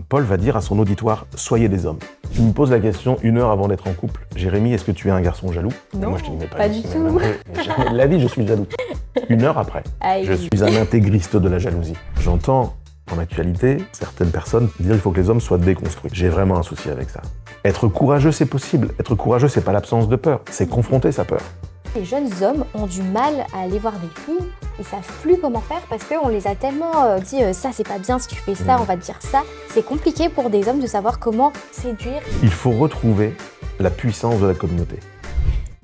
Paul va dire à son auditoire « Soyez des hommes ». Tu me poses la question 1 heure avant d'être en couple. Jérémy, est-ce que tu es un garçon jaloux? Non, moi, je te dis, mais pas du tout. Jamais de la vie, je suis jaloux. 1 heure après, Aïe. je suis un intégriste de la jalousie. J'entends en actualité certaines personnes dire qu'il faut que les hommes soient déconstruits. J'ai vraiment un souci avec ça. Être courageux, c'est possible. Être courageux, c'est pas l'absence de peur, c'est confronter sa peur. Les jeunes hommes ont du mal à aller voir des filles, ils savent plus comment faire parce qu'on les a tellement dit ça c'est pas bien si tu fais ça, on va te dire ça. C'est compliqué pour des hommes de savoir comment séduire. Il faut retrouver la puissance de la communauté.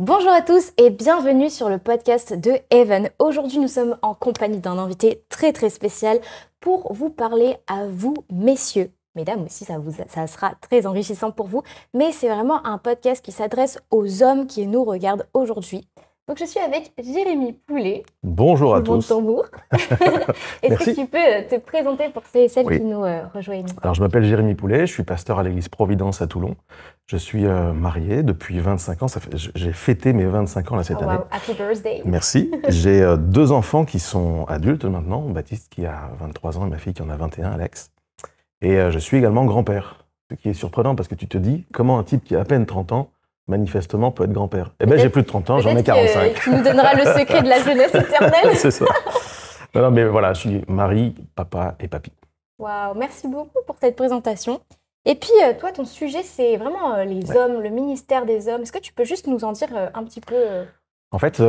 Bonjour à tous et bienvenue sur le podcast de Even. Aujourd'hui nous sommes en compagnie d'un invité très spécial pour vous parler à vous messieurs. Mesdames aussi, ça sera très enrichissant pour vous, mais c'est vraiment un podcast qui s'adresse aux hommes qui nous regardent aujourd'hui. Donc je suis avec Jérémy Poulet. Bonjour à tous. Tambour. Est-ce que tu peux te présenter pour celles qui nous rejoignent? Alors je m'appelle Jérémy Poulet, je suis pasteur à l'église Providence à Toulon. Je suis marié depuis 25 ans, j'ai fêté mes 25 ans là, cette année. Wow, happy birthday. Merci. J'ai 2 enfants qui sont adultes maintenant, Baptiste qui a 23 ans et ma fille qui en a 21, Alex. Et je suis également grand-père, ce qui est surprenant parce que tu te dis comment un type qui a à peine 30 ans, manifestement, peut être grand-père. Eh bien, j'ai plus de 30 ans, j'en ai 45. Tu nous donneras le secret de la jeunesse éternelle. C'est ça. Non, mais voilà, je suis mari, papa et papy. Waouh, merci beaucoup pour cette présentation. Et puis, toi, ton sujet, c'est vraiment les hommes, le ministère des hommes. Est-ce que tu peux juste nous en dire un petit peu En fait,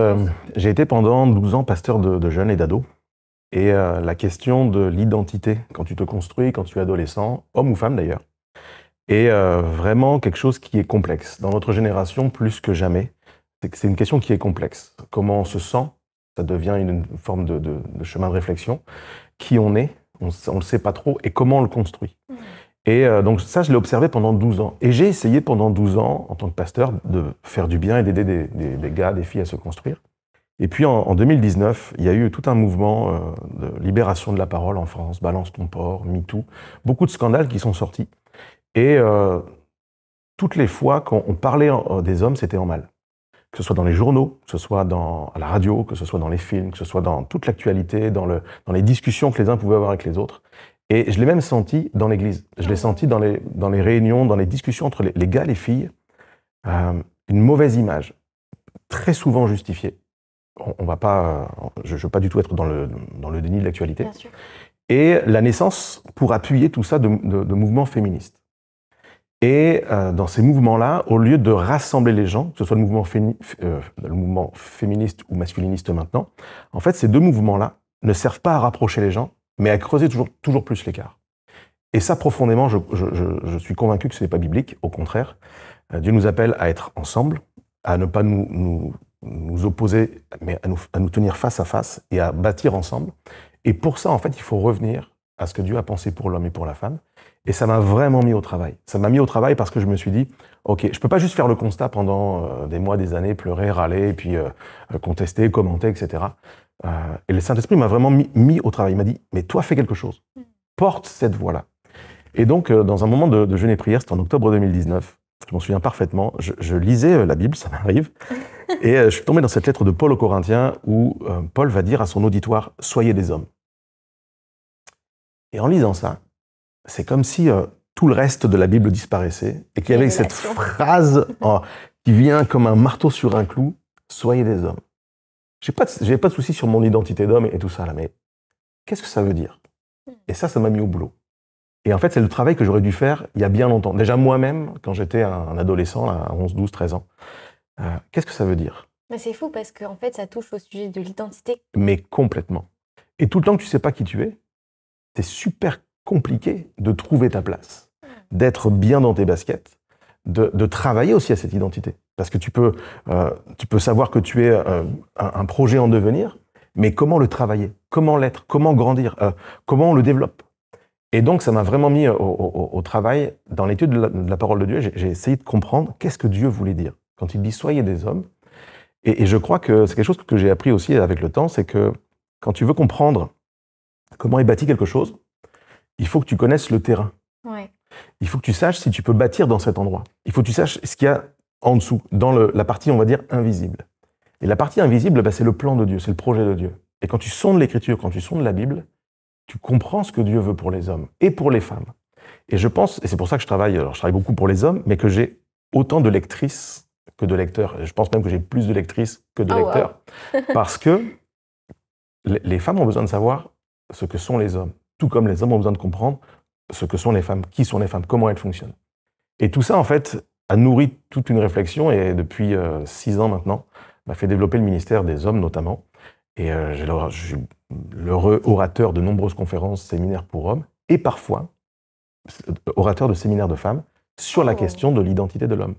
j'ai été pendant 12 ans pasteur de jeunes et d'ados. Et la question de l'identité, quand tu te construis, quand tu es adolescent, homme ou femme d'ailleurs, est vraiment quelque chose qui est complexe. Dans notre génération, plus que jamais, c'est une question qui est complexe. Comment on se sent, ça devient une forme de chemin de réflexion. Qui on est, on ne le sait pas trop, et comment on le construit. Et donc ça, je l'ai observé pendant 12 ans. Et j'ai essayé pendant 12 ans, en tant que pasteur, de faire du bien et d'aider des gars, des filles à se construire. Et puis en 2019, il y a eu tout un mouvement de libération de la parole en France, Balance ton porc, MeToo, beaucoup de scandales qui sont sortis. Et toutes les fois qu'on parlait des hommes, c'était en mal. Que ce soit dans les journaux, que ce soit à la radio, que ce soit dans les films, que ce soit dans toute l'actualité, dans les discussions que les uns pouvaient avoir avec les autres. Et je l'ai même senti dans l'église. Je l'ai senti dans les réunions, dans les discussions entre les gars et les filles. Une mauvaise image, très souvent justifiée. On va pas, je ne veux pas du tout être dans le déni de l'actualité. Bien sûr. Et la naissance, pour appuyer tout ça, de mouvements féministes. Et dans ces mouvements-là, au lieu de rassembler les gens, que ce soit le mouvement féministe ou masculiniste maintenant, en fait, ces 2 mouvements-là ne servent pas à rapprocher les gens, mais à creuser toujours plus l'écart. Et ça, profondément, je suis convaincu que ce n'est pas biblique. Au contraire, Dieu nous appelle à être ensemble, à ne pas nous opposer, mais à nous tenir face à face et à bâtir ensemble. Et pour ça, en fait, il faut revenir à ce que Dieu a pensé pour l'homme et pour la femme. Et ça m'a vraiment mis au travail. Ça m'a mis au travail parce que je me suis dit, OK, je ne peux pas juste faire le constat pendant des mois, des années, pleurer, râler, et puis contester, commenter, etc. Et le Saint-Esprit m'a vraiment mis au travail. Il m'a dit, mais toi, fais quelque chose. Porte cette voix-là. Et donc, dans un moment de jeûne et prière, c'était en octobre 2019, je m'en souviens parfaitement, je lisais la Bible, ça m'arrive, et je suis tombé dans cette lettre de Paul aux Corinthiens où Paul va dire à son auditoire « Soyez des hommes ». Et en lisant ça, c'est comme si tout le reste de la Bible disparaissait et qu'il y avait cette phrase qui vient comme un marteau sur un clou « Soyez des hommes ». J'avais pas de souci sur mon identité d'homme et tout ça, là, mais qu'est-ce que ça veut dire? Et ça m'a mis au boulot. Et en fait, c'est le travail que j'aurais dû faire il y a bien longtemps. Déjà moi-même, quand j'étais un adolescent, là, à 11, 12, 13 ans. Qu'est-ce que ça veut dire? Mais c'est fou parce qu'en fait, ça touche au sujet de l'identité. Mais complètement. Et tout le temps que tu ne sais pas qui tu es, c'est super compliqué de trouver ta place, d'être bien dans tes baskets, de travailler aussi à cette identité. Parce que tu peux savoir que tu es un projet en devenir, mais comment le travailler? Comment l'être? Comment grandir? Comment on le développe? Et donc, ça m'a vraiment mis au travail. Dans l'étude de la parole de Dieu, j'ai essayé de comprendre qu'est-ce que Dieu voulait dire. Quand il dit « soyez des hommes », et je crois que c'est quelque chose que j'ai appris aussi avec le temps, c'est que quand tu veux comprendre comment est bâti quelque chose, il faut que tu connaisses le terrain. Ouais. Il faut que tu saches si tu peux bâtir dans cet endroit. Il faut que tu saches ce qu'il y a en dessous, dans la partie, on va dire, invisible. Et la partie invisible, c'est le plan de Dieu, c'est le projet de Dieu. Et quand tu sondes l'Écriture, quand tu sondes la Bible, tu comprends ce que Dieu veut pour les hommes et pour les femmes. Et je pense, et c'est pour ça que je travaille beaucoup pour les hommes, mais que j'ai autant de lectrices que de lecteurs. Et je pense même que j'ai plus de lectrices que de lecteurs. Wow. Parce que les femmes ont besoin de savoir ce que sont les hommes, tout comme les hommes ont besoin de comprendre ce que sont les femmes, qui sont les femmes, comment elles fonctionnent. Et tout ça, en fait, a nourri toute une réflexion, et depuis 6 ans maintenant, m'a fait développer le ministère des Hommes notamment. Et je suis l'heureux orateur de nombreuses conférences, séminaires pour hommes, et parfois orateur de séminaires de femmes sur la question de l'identité de l'homme.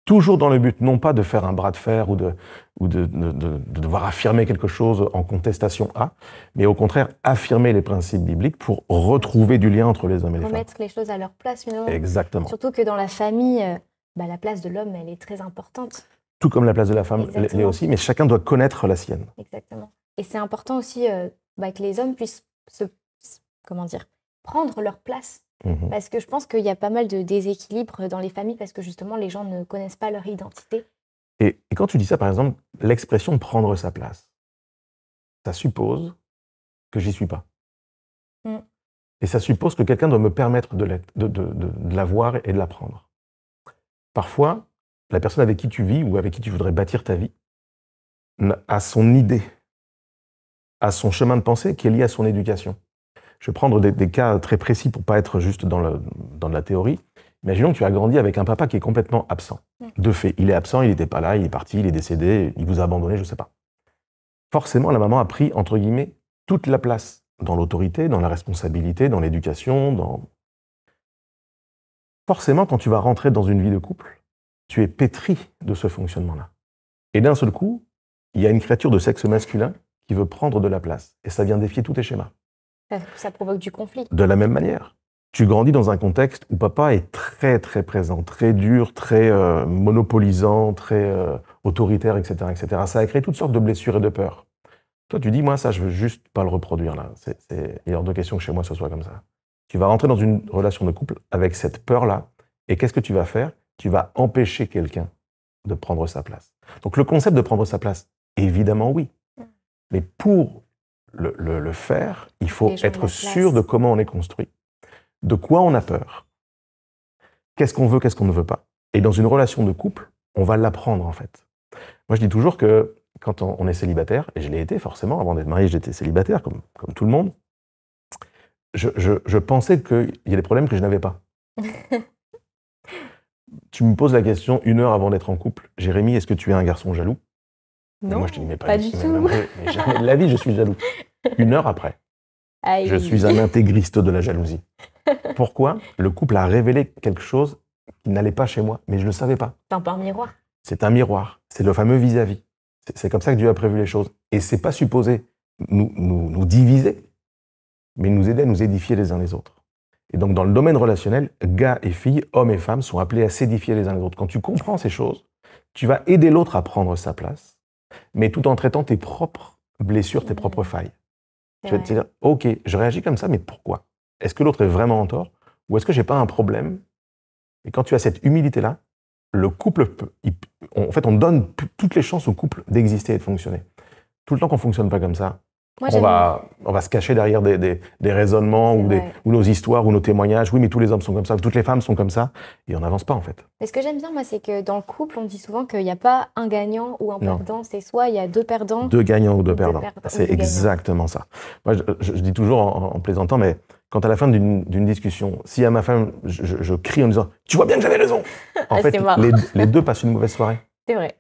Toujours dans le but, non pas de faire un bras de fer ou de devoir affirmer quelque chose en contestation à, mais au contraire, affirmer les principes bibliques pour retrouver du lien entre les hommes et les femmes. Remettre les choses à leur place, finalement. Exactement. Surtout que dans la famille, la place de l'homme, elle est très importante. Tout comme la place de la femme l'est aussi, mais chacun doit connaître la sienne. Exactement. Et c'est important aussi que les hommes puissent prendre leur place. Parce que je pense qu'il y a pas mal de déséquilibres dans les familles parce que justement, les gens ne connaissent pas leur identité. Et quand tu dis ça, par exemple, l'expression « prendre sa place », ça suppose que j'y suis pas. Et ça suppose que quelqu'un doit me permettre de l'avoir et de la prendre. Parfois, la personne avec qui tu vis ou avec qui tu voudrais bâtir ta vie a son idée, a son chemin de pensée qui est lié à son éducation. Je vais prendre des cas très précis pour ne pas être juste dans la théorie. Imaginons que tu as grandi avec un papa qui est complètement absent. De fait, il est absent, il n'était pas là, il est parti, il est décédé, il vous a abandonné, je ne sais pas. Forcément, la maman a pris, entre guillemets, toute la place dans l'autorité, dans la responsabilité, dans l'éducation. Forcément, quand tu vas rentrer dans une vie de couple, tu es pétri de ce fonctionnement-là. Et d'un seul coup, il y a une créature de sexe masculin qui veut prendre de la place. Et ça vient défier tous tes schémas. Ça provoque du conflit. De la même manière, tu grandis dans un contexte où papa est très très présent, très dur, très monopolisant, très autoritaire, etc., etc. Ça a créé toutes sortes de blessures et de peurs. Toi, tu dis, moi, ça, je veux juste pas le reproduire là. Il est hors de question que chez moi, ce soit comme ça. Tu vas rentrer dans une relation de couple avec cette peur-là, et qu'est-ce que tu vas faire? Tu vas empêcher quelqu'un de prendre sa place. Donc le concept de prendre sa place, évidemment oui. Mais pour le faire, il faut être sûr de comment on est construit, de quoi on a peur, qu'est-ce qu'on veut, qu'est-ce qu'on ne veut pas. Et dans une relation de couple, on va l'apprendre en fait. Moi je dis toujours que quand on est célibataire, et je l'ai été forcément, avant d'être marié j'étais célibataire comme tout le monde, je pensais qu'il y a des problèmes que je n'avais pas. Tu me poses la question 1 heure avant d'être en couple, Jérémy, est-ce que tu es un garçon jaloux? Non, moi je te dis, mais pas du tout. Mais jamais de la vie je suis jaloux. 1 heure après, Aïe. Je suis un intégriste de la jalousie. Pourquoi? Le couple a révélé quelque chose qui n'allait pas chez moi, mais je ne le savais pas. C'est un peu un miroir. C'est un miroir, c'est le fameux vis-à-vis. C'est comme ça que Dieu a prévu les choses. Et c'est pas supposé nous diviser, mais nous aider à nous édifier les uns les autres. Et donc dans le domaine relationnel, gars et filles, hommes et femmes sont appelés à s'édifier les uns les autres. Quand tu comprends ces choses, tu vas aider l'autre à prendre sa place, mais tout en traitant tes propres blessures, tes propres failles. Tu vas te dire, ok, je réagis comme ça, mais pourquoi? Est-ce que l'autre est vraiment en tort? Ou est-ce que j'ai pas un problème? Et quand tu as cette humilité-là, le couple peut, en fait, on donne toutes les chances au couple d'exister et de fonctionner. Tout le temps qu'on fonctionne pas comme ça, on va se cacher derrière des raisonnements ou nos histoires ou nos témoignages. Oui, mais tous les hommes sont comme ça, toutes les femmes sont comme ça, et on n'avance pas en fait. Mais ce que j'aime bien, moi, c'est que dans le couple, on dit souvent qu'il n'y a pas un gagnant ou un perdant, c'est soit il y a 2 perdants. 2 gagnants ou 2 perdants. C'est exactement ça. Moi, je dis toujours en plaisantant, mais quand à la fin d'une discussion, si à ma femme, je crie en disant « Tu vois bien que j'avais raison !» En fait, les 2 passent une mauvaise soirée. C'est vrai.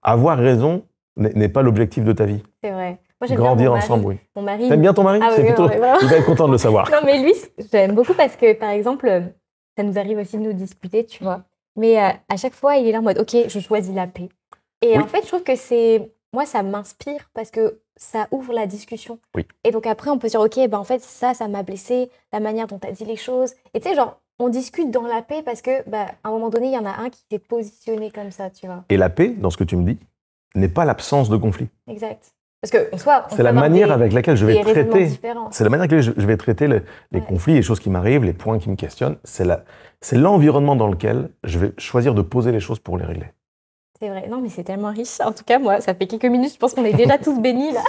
Avoir raison n'est pas l'objectif de ta vie. C'est vrai. Moi, grandir ensemble, oui. Mon mari. T'aimes bien ton mari? Oui, il va être content de le savoir. Non, mais lui, j'aime beaucoup parce que, par exemple, ça nous arrive aussi de nous disputer, tu vois. Mais à chaque fois, il est là en mode, ok, je choisis la paix. Et en fait, je trouve que moi, ça m'inspire parce que ça ouvre la discussion. Oui. Et donc après, on peut se dire, ok, en fait, ça m'a blessé, la manière dont tu as dit les choses. Et tu sais, genre, on discute dans la paix parce que, à un moment donné, il y en a un qui s'est positionné comme ça, tu vois. Et la paix, dans ce que tu me dis, n'est pas l'absence de conflit. Exact. Parce que, c'est la manière avec laquelle je vais traiter. C'est la manière avec laquelle je vais traiter les conflits, les choses qui m'arrivent, les points qui me questionnent. C'est l'environnement dans lequel je vais choisir de poser les choses pour les régler. C'est vrai. Non, mais c'est tellement riche. En tout cas, moi, ça fait quelques minutes, je pense qu'on est déjà tous bénis là.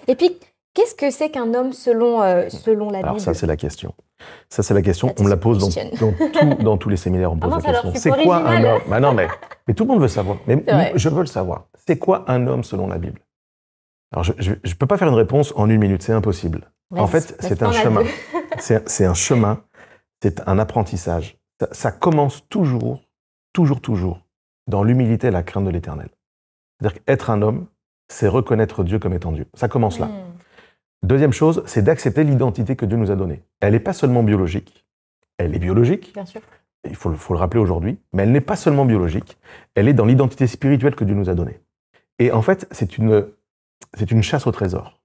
Et puis, Qu'est-ce que c'est qu'un homme selon la Bible? Alors ça, c'est la question. Ça, c'est la question. On me la pose dans tous les séminaires. On me pose la question. C'est quoi un homme? Bah non, mais tout le monde veut savoir. Mais je veux le savoir. C'est quoi un homme selon la Bible? Alors, je ne peux pas faire une réponse en 1 minute. C'est impossible. En fait, c'est un chemin. C'est un chemin. C'est un apprentissage. Ça commence toujours, dans l'humilité et la crainte de l'Éternel. C'est-à-dire qu'être un homme, c'est reconnaître Dieu comme étant Dieu. Ça commence là. Deuxième chose, c'est d'accepter l'identité que Dieu nous a donnée. Elle n'est pas seulement biologique. Elle est biologique, bien sûr. Il faut le rappeler aujourd'hui, mais elle n'est pas seulement biologique. Elle est dans l'identité spirituelle que Dieu nous a donnée. Et en fait, c'est une chasse au trésor.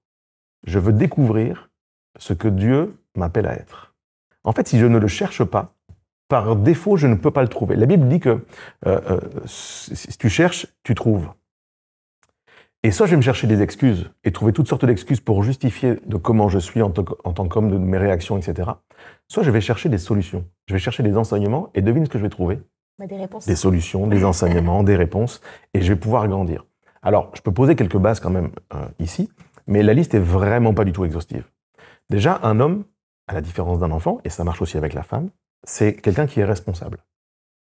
Je veux découvrir ce que Dieu m'appelle à être. En fait, si je ne le cherche pas, par défaut, je ne peux pas le trouver. La Bible dit que si tu cherches, tu trouves. Et soit je vais me chercher des excuses et trouver toutes sortes d'excuses pour justifier de comment je suis en tant qu'homme, de mes réactions, etc. Soit je vais chercher des solutions. Je vais chercher des enseignements et devine ce que je vais trouver. Des réponses. Des solutions, des enseignements, des réponses. Et je vais pouvoir grandir. Alors, je peux poser quelques bases quand même ici, mais la liste est vraiment pas du tout exhaustive. Déjà, un homme, à la différence d'un enfant, et ça marche aussi avec la femme, c'est quelqu'un qui est responsable.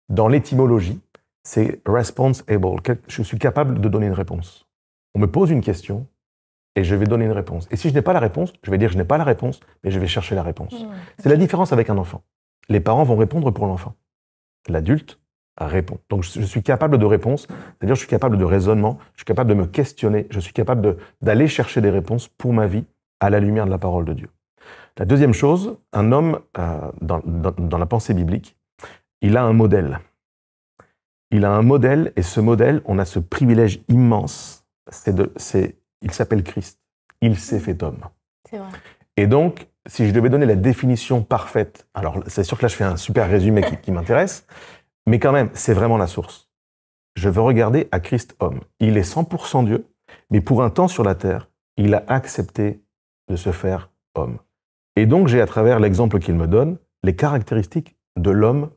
Dans l'étymologie, c'est responsible. Je suis capable de donner une réponse. On me pose une question et je vais donner une réponse. Et si je n'ai pas la réponse, je vais dire je n'ai pas la réponse, mais je vais chercher la réponse. C'est la différence avec un enfant. Les parents vont répondre pour l'enfant. L'adulte répond. Donc je suis capable de réponse, c'est-à-dire je suis capable de raisonnement, je suis capable de me questionner, je suis capable d'aller chercher des réponses pour ma vie à la lumière de la parole de Dieu. La deuxième chose, un homme, dans la pensée biblique, il a un modèle. Il a un modèle, et ce modèle, on a ce privilège immense, il s'appelle Christ. Il s'est fait homme. C'est vrai. Et donc, si je devais donner la définition parfaite, alors c'est sûr que là je fais un super résumé qui m'intéresse, mais quand même, c'est vraiment la source. Je veux regarder à Christ homme. Il est 100% Dieu, mais pour un temps sur la terre, il a accepté de se faire homme. Et donc, j'ai à travers l'exemple qu'il me donne, les caractéristiques de l'homme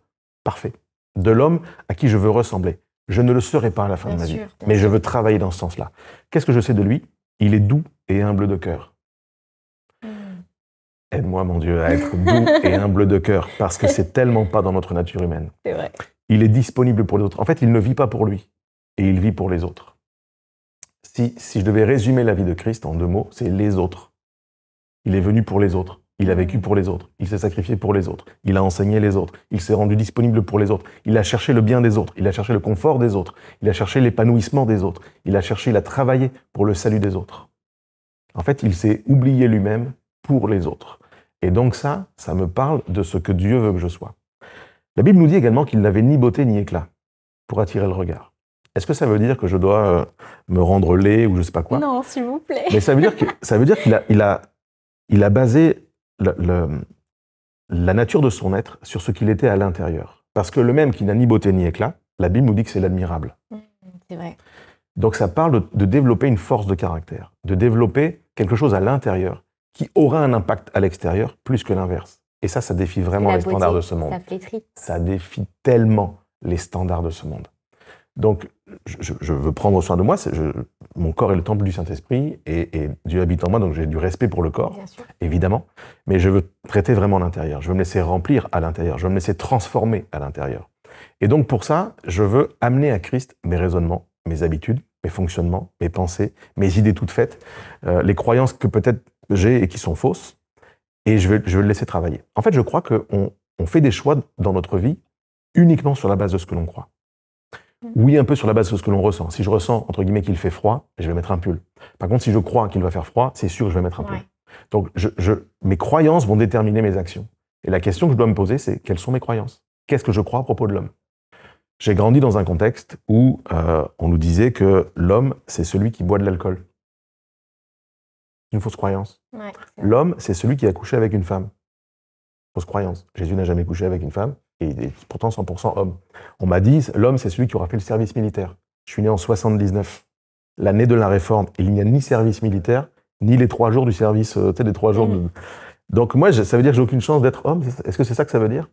parfait, de l'homme à qui je veux ressembler. Je ne le serai pas à la fin de ma vie, mais je veux travailler dans ce sens-là. Qu'est-ce que je sais de lui? Il est doux et humble de cœur. Aide-moi, mon Dieu, à être doux et humble de cœur, parce que c'est tellement pas dans notre nature humaine. C'est vrai. Il est disponible pour les autres. En fait, il ne vit pas pour lui, et il vit pour les autres. Si je devais résumer la vie de Christ en 2 mots, c'est les autres. Il est venu pour les autres. Il a vécu pour les autres. Il s'est sacrifié pour les autres. Il a enseigné les autres. Il s'est rendu disponible pour les autres. Il a cherché le bien des autres. Il a cherché le confort des autres. Il a cherché l'épanouissement des autres. Il a travaillé pour le salut des autres. En fait, il s'est oublié lui-même pour les autres. Et donc ça me parle de ce que Dieu veut que je sois. La Bible nous dit également qu'il n'avait ni beauté ni éclat pour attirer le regard. Est-ce que ça veut dire que je dois me rendre laid ou je ne sais pas quoi? Non, s'il vous plaît. Mais ça veut dire qu'il a basé la nature de son être sur ce qu'il était à l'intérieur. Parce que le même qui n'a ni beauté ni éclat, la Bible nous dit que c'est l'admirable. C'est vrai. Donc ça parle de développer une force de caractère, de développer quelque chose à l'intérieur qui aura un impact à l'extérieur plus que l'inverse. Et ça défie vraiment les standards de ce monde. Ça flétrit. Ça défie tellement les standards de ce monde. Donc, je veux prendre soin de moi. Mon corps est le temple du Saint-Esprit et Dieu habite en moi, donc j'ai du respect pour le corps, évidemment. Mais je veux traiter vraiment l'intérieur. Je veux me laisser remplir à l'intérieur. Je veux me laisser transformer à l'intérieur. Et donc, pour ça, je veux amener à Christ mes raisonnements, mes habitudes, mes fonctionnements, mes pensées, mes idées toutes faites, les croyances que peut-être j'ai et qui sont fausses. Et je veux le laisser travailler. En fait, je crois qu'on fait des choix dans notre vie uniquement sur la base de ce que l'on croit. Oui, un peu sur la base de ce que l'on ressent. Si je ressens, entre guillemets, qu'il fait froid, je vais mettre un pull. Par contre, si je crois qu'il va faire froid, c'est sûr que je vais mettre un pull. Donc, mes croyances vont déterminer mes actions. Et la question que je dois me poser, c'est quelles sont mes croyances? Qu'est-ce que je crois à propos de l'homme? J'ai grandi dans un contexte où on nous disait que l'homme, c'est celui qui boit de l'alcool. Une fausse croyance. L'homme, c'est celui qui a couché avec une femme. Fausse croyance. Jésus n'a jamais couché avec une femme. Et il est pourtant 100% homme. On m'a dit, l'homme, c'est celui qui aura fait le service militaire. Je suis né en 79, l'année de la Réforme. Et il n'y a ni service militaire, ni les 3 jours du service, les 3 jours de... Donc moi, ça veut dire que j'ai aucune chance d'être homme. Est-ce que c'est ça que ça veut dire?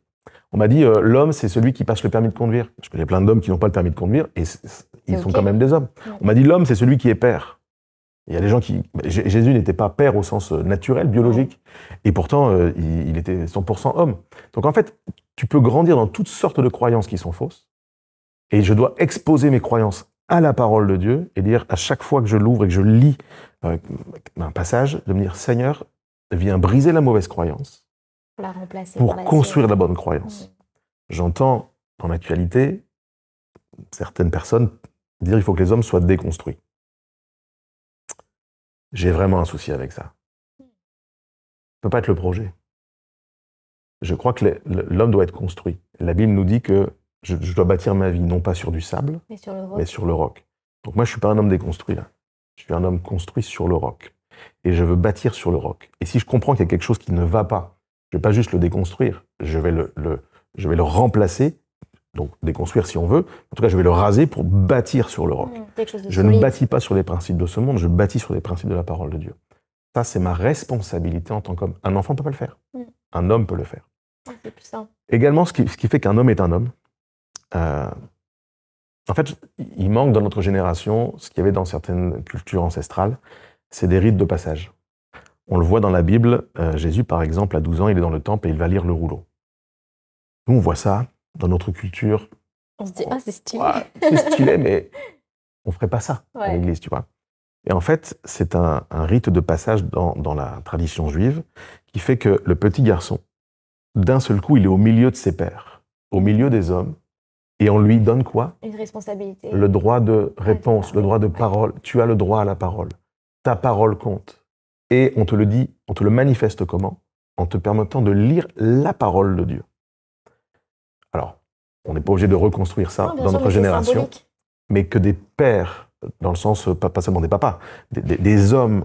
On m'a dit, l'homme, c'est celui qui passe le permis de conduire. Je connais plein d'hommes qui n'ont pas le permis de conduire, et ils sont quand même des hommes. On m'a dit, l'homme, c'est celui qui est père. Il y a des gens qui... Jésus n'était pas père au sens naturel, biologique, et pourtant, il était 100% homme. Donc en fait, tu peux grandir dans toutes sortes de croyances qui sont fausses, et je dois exposer mes croyances à la parole de Dieu, et dire à chaque fois que je l'ouvre et que je lis un passage, de me dire, Seigneur, viens briser la mauvaise croyance, La remplacer pour par construire la bonne croyance. J'entends, dans l'actualité, certaines personnes dire qu'il faut que les hommes soient déconstruits. J'ai vraiment un souci avec ça. Ça ne peut pas être le projet. Je crois que l'homme doit être construit. La Bible nous dit que je dois bâtir ma vie, non pas sur du sable, mais sur le roc. Donc moi, je ne suis pas un homme déconstruit, là. Je suis un homme construit sur le roc. Et je veux bâtir sur le roc. Et si je comprends qu'il y a quelque chose qui ne va pas, je ne vais pas juste le déconstruire, je vais le remplacer, donc déconstruire si on veut. En tout cas, je vais le raser pour bâtir sur le roc. Je ne bâtis pas sur les principes de ce monde, je bâtis sur les principes de la parole de Dieu. Ça, c'est ma responsabilité en tant qu'homme. Un enfant ne peut pas le faire. Un homme peut le faire. C'est plus ça. Également, ce qui fait qu'un homme est un homme, en fait, il manque dans notre génération ce qu'il y avait dans certaines cultures ancestrales, c'est des rites de passage. On le voit dans la Bible, Jésus, par exemple, à 12 ans, il est dans le temple et il va lire le rouleau. Nous, on voit ça dans notre culture. On se dit, ah, c'est stylé. Ouais, c'est stylé, mais on ne ferait pas ça à l'église, tu vois. Et en fait, c'est un rite de passage dans la tradition juive qui fait que le petit garçon, d'un seul coup, il est au milieu de ses pairs, au milieu des hommes, et on lui donne quoi? Une responsabilité. Le droit de réponse, le droit de parole. Tu as le droit à la parole. Ta parole compte. Et on te le dit, on te le manifeste comment? En te permettant de lire la parole de Dieu. Alors, on n'est pas obligé de reconstruire ça dans notre génération, mais que des pères, dans le sens, pas seulement des papas, des hommes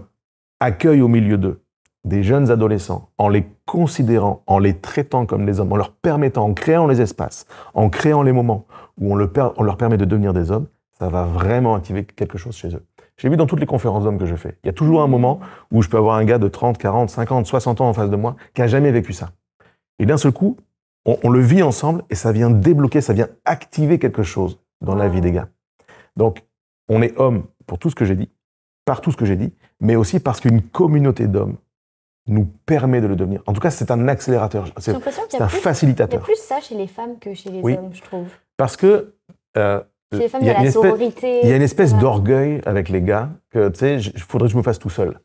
accueillent au milieu d'eux des jeunes adolescents en les considérant, en les traitant comme des hommes, en leur permettant, en créant les espaces, en créant les moments où on leur permet de devenir des hommes, ça va vraiment activer quelque chose chez eux. J'ai vu dans toutes les conférences d'hommes que je fais, il y a toujours un moment où je peux avoir un gars de 30, 40, 50, 60 ans en face de moi qui n'a jamais vécu ça. Et d'un seul coup, on le vit ensemble et ça vient débloquer, ça vient activer quelque chose dans la vie des gars. Donc, on est homme pour tout ce que j'ai dit, par tout ce que j'ai dit, mais aussi parce qu'une communauté d'hommes nous permet de le devenir. En tout cas, c'est un accélérateur, c'est un facilitateur. Il y a plus ça chez les femmes que chez les hommes, je trouve. Parce que chez les femmes, il y a la sororité. Il y a une espèce d'orgueil avec les gars que, tu sais, il faudrait que je me fasse tout seul.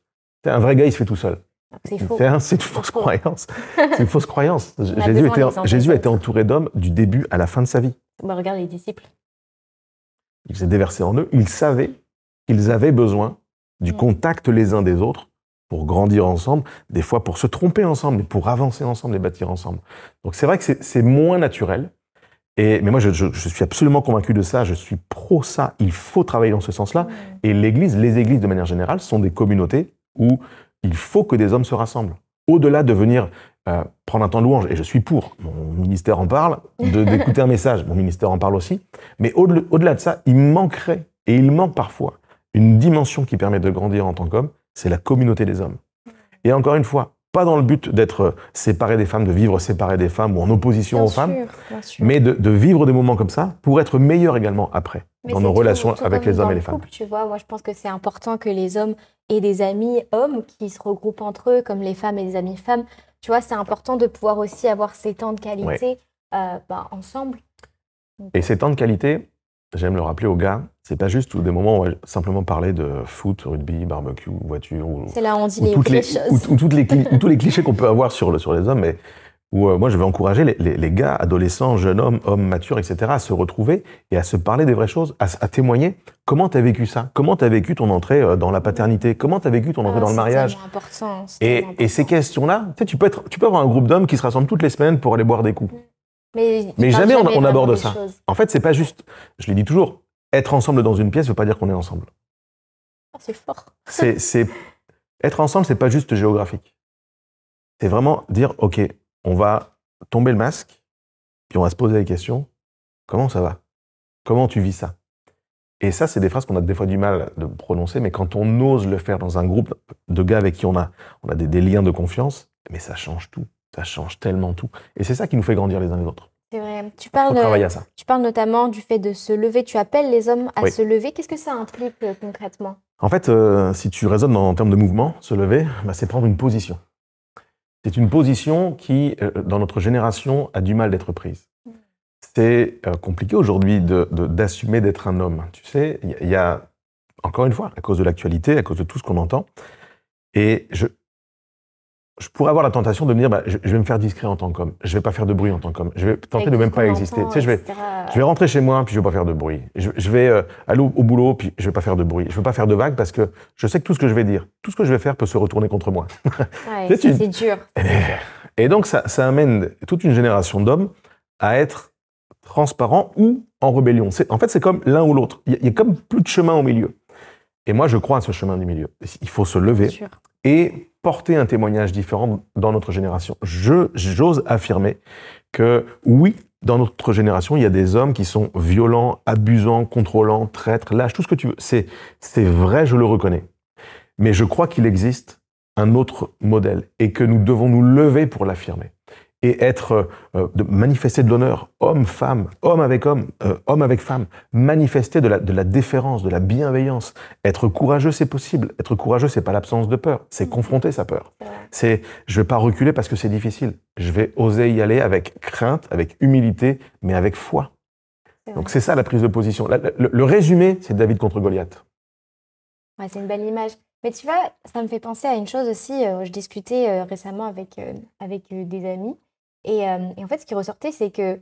Un vrai gars, il se fait tout seul. C'est faux. C'est une fausse croyance. C'est une fausse croyance. Jésus a été entouré d'hommes du début à la fin de sa vie. Bah, regarde les disciples. Il s'est déversé en eux. Il savait qu'ils avaient besoin du contact les uns des autres pour grandir ensemble, des fois pour se tromper ensemble, mais pour avancer ensemble et bâtir ensemble. Donc c'est vrai que c'est moins naturel. Mais moi, je suis absolument convaincu de ça. Je suis pro ça. Il faut travailler dans ce sens-là. Et les églises de manière générale, sont des communautés où il faut que des hommes se rassemblent. Au-delà de venir prendre un temps de louange, et je suis pour, mon ministère en parle, d'écouter un message, mon ministère en parle aussi, mais au-delà de ça, il manquerait, et il manque parfois, une dimension qui permet de grandir en tant qu'homme, c'est la communauté des hommes. Et encore une fois, pas dans le but d'être séparé des femmes, de vivre séparé des femmes ou en opposition aux femmes, mais de vivre des moments comme ça pour être meilleur également après, dans nos relations avec les hommes et les femmes. Tu vois, moi je pense que c'est important que les hommes aient des amis hommes qui se regroupent entre eux, comme les femmes et les amis femmes. Tu vois, c'est important de pouvoir aussi avoir ces temps de qualité ensemble. Et ces temps de qualité, j'aime le rappeler aux gars, c'est pas juste des moments où on va simplement parler de foot, rugby, barbecue, voiture. C'est là où on dit les vraies choses. Ou tous les clichés qu'on peut avoir sur les hommes, mais où moi je vais encourager les gars, adolescents, jeunes hommes, hommes matures, etc., à se retrouver et à se parler des vraies choses, à témoigner. Comment tu as vécu ça? Comment tu as vécu ton entrée dans la paternité? Comment tu as vécu ton entrée dans le mariage? Et ces questions-là, tu peux avoir un groupe d'hommes qui se rassemblent toutes les semaines pour aller boire des coups. Mais jamais on aborde ça. En fait, c'est pas juste, je l'ai dit toujours, être ensemble dans une pièce ne veut pas dire qu'on est ensemble. C'est fort. Être ensemble, c'est pas juste géographique. C'est vraiment dire, OK, on va tomber le masque, puis on va se poser la question, comment ça va? Comment tu vis ça? Et ça, c'est des phrases qu'on a des fois du mal de prononcer, mais quand on ose le faire dans un groupe de gars avec qui on a des liens de confiance, mais ça change tout. Ça change tellement tout. Et c'est ça qui nous fait grandir les uns les autres. C'est vrai. Tu parles notamment du fait de se lever. Tu appelles les hommes à se lever. Qu'est-ce que ça implique concrètement? En fait, si tu raisonnes en termes de mouvement, se lever, bah, c'est prendre une position. C'est une position qui, dans notre génération, a du mal d'être prise. C'est compliqué aujourd'hui d'assumer d'être un homme. Tu sais, il y a, encore une fois, à cause de l'actualité, à cause de tout ce qu'on entend, et je pourrais avoir la tentation de me dire, bah, je vais me faire discret en tant qu'homme. Je vais pas faire de bruit en tant qu'homme. Je vais tenter de même pas exister. Tu sais, je vais rentrer chez moi, puis je vais pas faire de bruit. Je vais aller au boulot, puis je vais pas faire de bruit. Je veux pas faire de vagues parce que je sais que tout ce que je vais dire, tout ce que je vais faire peut se retourner contre moi. Ouais, c'est dur. Et donc, ça amène toute une génération d'hommes à être transparents ou en rébellion. En fait, c'est comme l'un ou l'autre. Il y a comme plus de chemin au milieu. Et moi, je crois à ce chemin du milieu. Il faut se lever et porter un témoignage différent dans notre génération. J'ose affirmer que oui, dans notre génération, il y a des hommes qui sont violents, abusants, contrôlants, traîtres, lâches, tout ce que tu veux. C'est vrai, je le reconnais. Mais je crois qu'il existe un autre modèle et que nous devons nous lever pour l'affirmer. Et de manifester de l'honneur, homme-femme, homme avec femme, manifester de la déférence, de la bienveillance. Être courageux, c'est possible. Être courageux, c'est pas l'absence de peur, c'est confronter sa peur. C'est, je vais pas reculer parce que c'est difficile. Je vais oser y aller avec crainte, avec humilité, mais avec foi. Donc c'est ça la prise de position. Le résumé, c'est David contre Goliath. Ouais, c'est une belle image. Mais tu vois, ça me fait penser à une chose aussi. Je discutais récemment avec des amis. Et en fait, ce qui ressortait, c'est que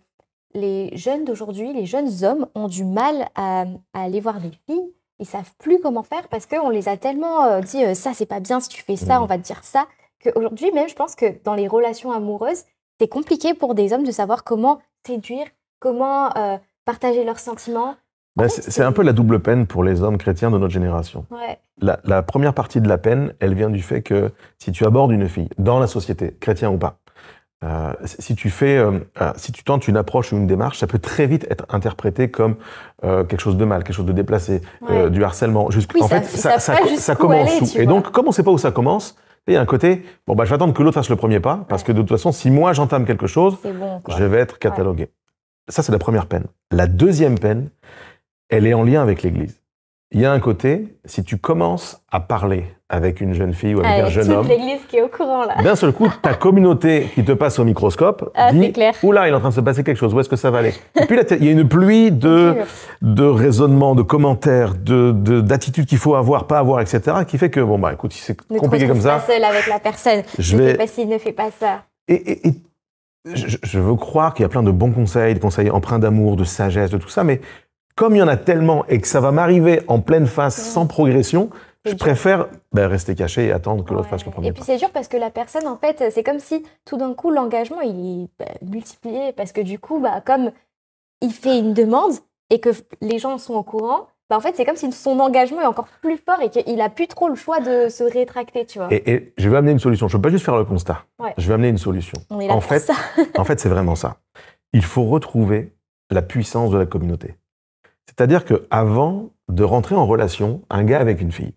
les jeunes d'aujourd'hui, les jeunes hommes ont du mal à aller voir des filles. Ils savent plus comment faire parce qu'on les a tellement dit ça, c'est pas bien, si tu fais ça, on va te dire ça. Qu'aujourd'hui, même, je pense que dans les relations amoureuses, c'est compliqué pour des hommes de savoir comment séduire, comment partager leurs sentiments. Ben, c'est un peu la double peine pour les hommes chrétiens de notre génération. Ouais. La première partie de la peine, elle vient du fait que si tu abordes une fille, dans la société, chrétien ou pas, si tu tentes une approche ou une démarche, ça peut très vite être interprété comme quelque chose de mal, quelque chose de déplacé, du harcèlement. En fait, ça commence où. Et donc, comme on ne sait pas où ça commence, il y a un côté, bon, bah, je vais attendre que l'autre fasse le premier pas, parce que de toute façon, si moi j'entame quelque chose, je vais être catalogué. Ça, c'est la première peine. La deuxième peine, elle est en lien avec l'Église. Il y a un côté, si tu commences à parler avec une jeune fille ou avec un jeune homme, l'Église qui est au courant là. D'un seul coup, ta communauté qui te passe au microscope dit « Oula, il est en train de se passer quelque chose, où est-ce que ça va aller ?» Et puis là, il y a une pluie de raisonnements, de commentaires, d'attitudes qu'il faut avoir, pas avoir, etc., qui fait que, bon, bah écoute, si c'est compliqué comme ça... Ne te retrouve pas seul avec la personne. Ne fais pas ci, ne fais pas ça. Et je veux croire qu'il y a plein de bons conseils, de conseils empreints d'amour, de sagesse, de tout ça, mais comme il y en a tellement et que ça va m'arriver en pleine face sans progression, je préfère rester caché et attendre que l'autre fasse le premier pas. Et puis c'est dur parce que la personne, en fait, c'est comme si tout d'un coup l'engagement il est multiplié parce que du coup, comme il fait une demande et que les gens sont au courant, en fait c'est comme si son engagement est encore plus fort et qu'il a plus trop le choix de se rétracter, tu vois. Et je vais amener une solution. Je ne veux pas juste faire le constat. Je vais amener une solution. On est là pour ça. En fait, c'est vraiment ça. Il faut retrouver la puissance de la communauté. C'est-à-dire qu'avant de rentrer en relation, un gars avec une fille,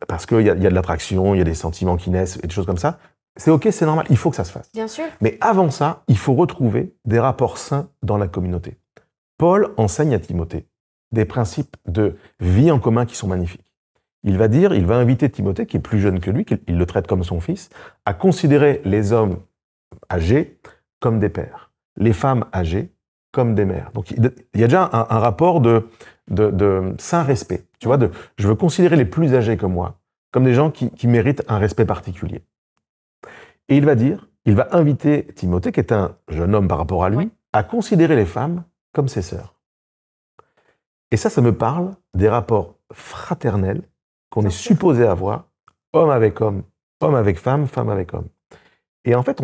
parce qu'il y a de l'attraction, il y a des sentiments qui naissent et des choses comme ça, c'est OK, c'est normal, il faut que ça se fasse. Bien sûr. Mais avant ça, il faut retrouver des rapports sains dans la communauté. Paul enseigne à Timothée des principes de vie en commun qui sont magnifiques. Il va inviter Timothée, qui est plus jeune que lui, qu'il le traite comme son fils, à considérer les hommes âgés comme des pères, les femmes âgées comme des mères. Donc il y a déjà un rapport de sain respect. Tu vois, je veux considérer les plus âgés comme moi, comme des gens qui méritent un respect particulier. Et il va inviter Timothée, qui est un jeune homme par rapport à lui, à considérer les femmes comme ses sœurs. Et ça me parle des rapports fraternels qu'on est supposé avoir, homme avec homme, homme avec femme, femme avec homme. Et en fait,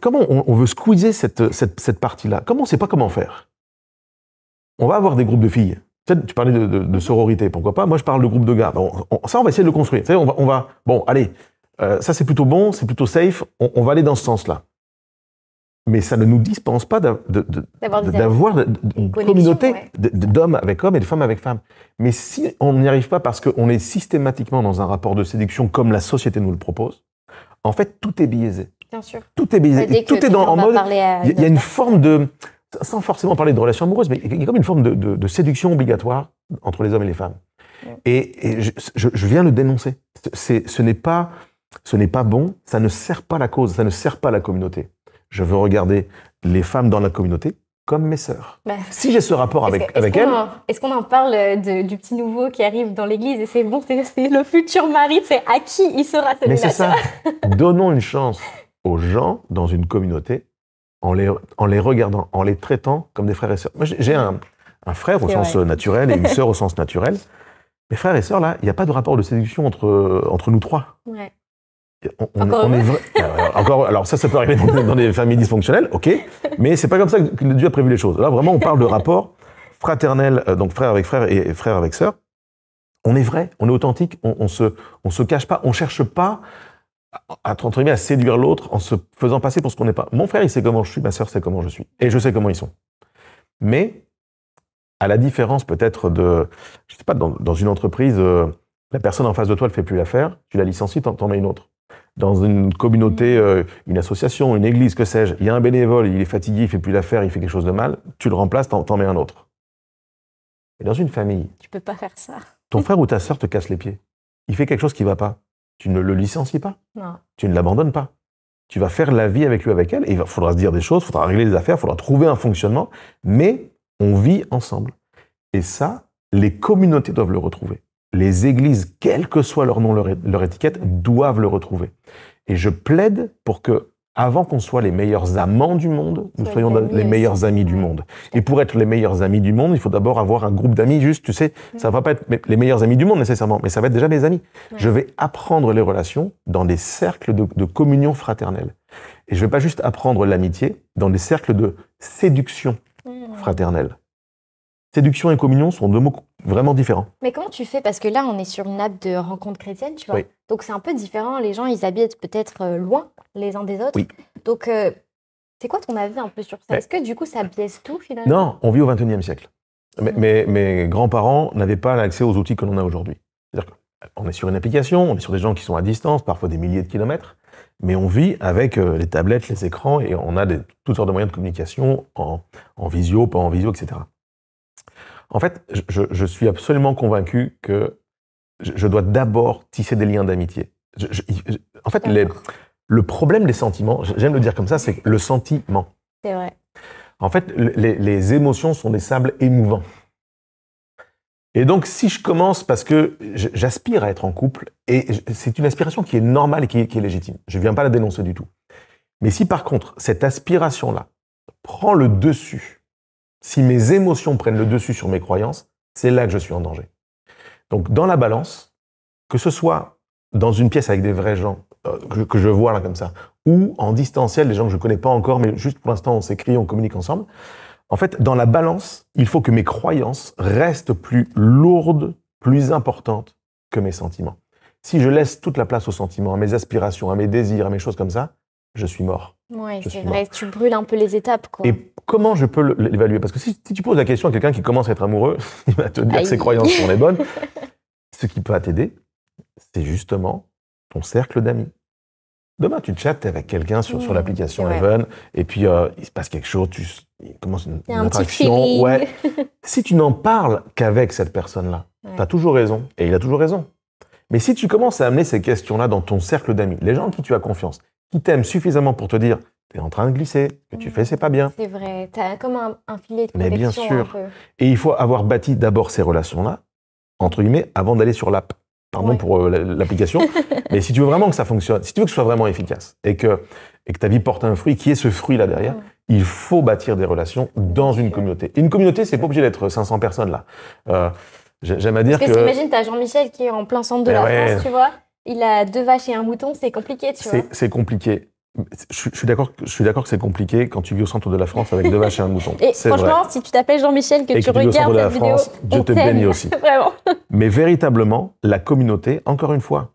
comment on veut squeezer cette partie-là? Comment on ne sait pas comment faire? On va avoir des groupes de filles. Tu parlais de sororité, pourquoi pas? Moi, je parle de groupe de gars. Ça, on va essayer de le construire. Bon, allez, ça c'est plutôt bon, c'est plutôt safe, on va aller dans ce sens-là. Mais ça ne nous dispense pas d'avoir une communauté d'hommes avec hommes et de femmes avec femmes. Mais si on n'y arrive pas parce qu'on est systématiquement dans un rapport de séduction comme la société nous le propose, en fait, tout est biaisé. Bien sûr. Tout est biaisé. Tout est en mode... Il y a une forme de... Sans forcément parler de relations amoureuses, mais il y a comme une forme de séduction obligatoire entre les hommes et les femmes. Et je viens le dénoncer. Ce n'est pas bon, ça ne sert pas la cause, ça ne sert pas la communauté. Je veux regarder les femmes dans la communauté comme mes sœurs. Si j'ai ce rapport avec elles... Est-ce qu'on en parle du petit nouveau qui arrive dans l'église et c'est bon, c'est le futur mari, c'est à qui il sera celui-là? Mais c'est ça. Donnons une chance aux gens dans une communauté en les regardant, en les traitant comme des frères et sœurs. Moi, j'ai un frère au sens naturel et une sœur au sens naturel. Mes frères et sœurs, là, il n'y a pas de rapport de séduction entre nous trois. Ouais. On est vrai. Alors ça peut arriver dans des familles dysfonctionnelles, ok, mais c'est pas comme ça que Dieu a prévu les choses. Là, vraiment, on parle de rapport fraternel, donc frère avec frère et frère avec sœur. On est vrai, on est authentique, on se cache pas, on cherche pas entre guillemets, à séduire l'autre en se faisant passer pour ce qu'on n'est pas. Mon frère, il sait comment je suis, ma sœur sait comment je suis, et je sais comment ils sont. Mais à la différence peut-être je sais pas, dans une entreprise, la personne en face de toi, elle fait plus l'affaire, tu la licencies, t'en mets une autre. Dans une communauté, une association, une église, que sais-je, il y a un bénévole, il est fatigué, il fait plus l'affaire, il fait quelque chose de mal, tu le remplaces, t'en mets un autre. Et dans une famille, tu peux pas faire ça. Ton frère ou ta sœur te casse les pieds. Il fait quelque chose qui va pas. Tu ne le licencies pas. Non. Tu ne l'abandonnes pas. Tu vas faire la vie avec lui, avec elle, et il faudra se dire des choses, il faudra régler des affaires, il faudra trouver un fonctionnement, mais on vit ensemble. Et ça, les communautés doivent le retrouver. Les églises, quel que soit leur nom, leur étiquette, doivent le retrouver. Et je plaide pour que, avant qu'on soit les meilleurs amants du monde, nous soyons les meilleurs amis du monde. Et pour être les meilleurs amis du monde, il faut d'abord avoir un groupe d'amis juste, tu sais, ça va pas être les meilleurs amis du monde nécessairement, mais ça va être déjà mes amis. Ouais. Je vais apprendre les relations dans des cercles de communion fraternelle. Et je vais pas juste apprendre l'amitié dans des cercles de séduction fraternelle. Séduction et communion sont deux mots vraiment différents. Mais comment tu fais? Parce que là, on est sur une app de rencontre chrétienne, tu vois. Oui. Donc, c'est un peu différent. Les gens, ils habitent peut-être loin les uns des autres. Oui. Donc, c'est quoi ton avis un peu sur ça? Est-ce que, du coup, ça biaise tout, finalement? Non, on vit au XXIe siècle. Mes grands-parents n'avaient pas l'accès aux outils que l'on a aujourd'hui. C'est-à-dire qu'on est sur une application, on est sur des gens qui sont à distance, parfois des milliers de kilomètres, mais on vit avec les tablettes, les écrans, et on a toutes sortes de moyens de communication en visio, pas en visio, etc. En fait, je suis absolument convaincu que je dois d'abord tisser des liens d'amitié. En fait, le problème des sentiments, j'aime le dire comme ça, c'est le sentiment. C'est vrai. En fait, les émotions sont des sables émouvants. Et donc, si je commence parce que j'aspire à être en couple, et c'est une aspiration qui est normale et qui est légitime, je ne viens pas la dénoncer du tout. Mais si par contre, cette aspiration-là prend le dessus, si mes émotions prennent le dessus sur mes croyances, c'est là que je suis en danger. Donc, dans la balance, que ce soit dans une pièce avec des vrais gens que je vois là comme ça, ou en distanciel, des gens que je ne connais pas encore, mais juste pour l'instant, on s'écrit, on communique ensemble. En fait, dans la balance, il faut que mes croyances restent plus lourdes, plus importantes que mes sentiments. Si je laisse toute la place aux sentiments, à mes aspirations, à mes désirs, à mes choses comme ça, je suis mort. Oui, c'est vrai, tu brûles un peu les étapes, quoi. Et comment je peux l'évaluer? Parce que si tu poses la question à quelqu'un qui commence à être amoureux, il va te dire que ses croyances sont les bonnes. Ce qui peut t'aider, c'est justement ton cercle d'amis. Demain, tu chattes avec quelqu'un sur l'application Even, et puis il se passe quelque chose, il commence une interaction. Ouais. Si tu n'en parles qu'avec cette personne-là, tu as toujours raison, et il a toujours raison. Mais si tu commences à amener ces questions-là dans ton cercle d'amis, les gens en qui tu as confiance, qui t'aiment suffisamment pour te dire t'es en train de glisser, ce que tu fais, c'est pas bien. C'est vrai, t'as comme un filet de protection. Mais bien sûr. Et il faut avoir bâti d'abord ces relations-là, entre guillemets, avant d'aller sur l'app. Pardon pour l'application. Mais si tu veux vraiment que ça fonctionne, si tu veux que ce soit vraiment efficace et que ta vie porte un fruit, qui est ce fruit-là derrière, il faut bâtir des relations dans une communauté. Et une communauté, c'est pas obligé d'être 500 personnes là. J'aime à dire que... Imagine, t'as Jean-Michel qui est en plein centre de la France, tu vois. Il a 2 vaches et un mouton, c'est compliqué, tu vois. C'est compliqué. Je suis d'accord que c'est compliqué quand tu vis au centre de la France avec 2 vaches et un mouton. Et franchement, si tu t'appelles Jean-Michel, que tu regardes cette vidéo, Dieu te bénit aussi. Vraiment. Mais véritablement, la communauté, encore une fois...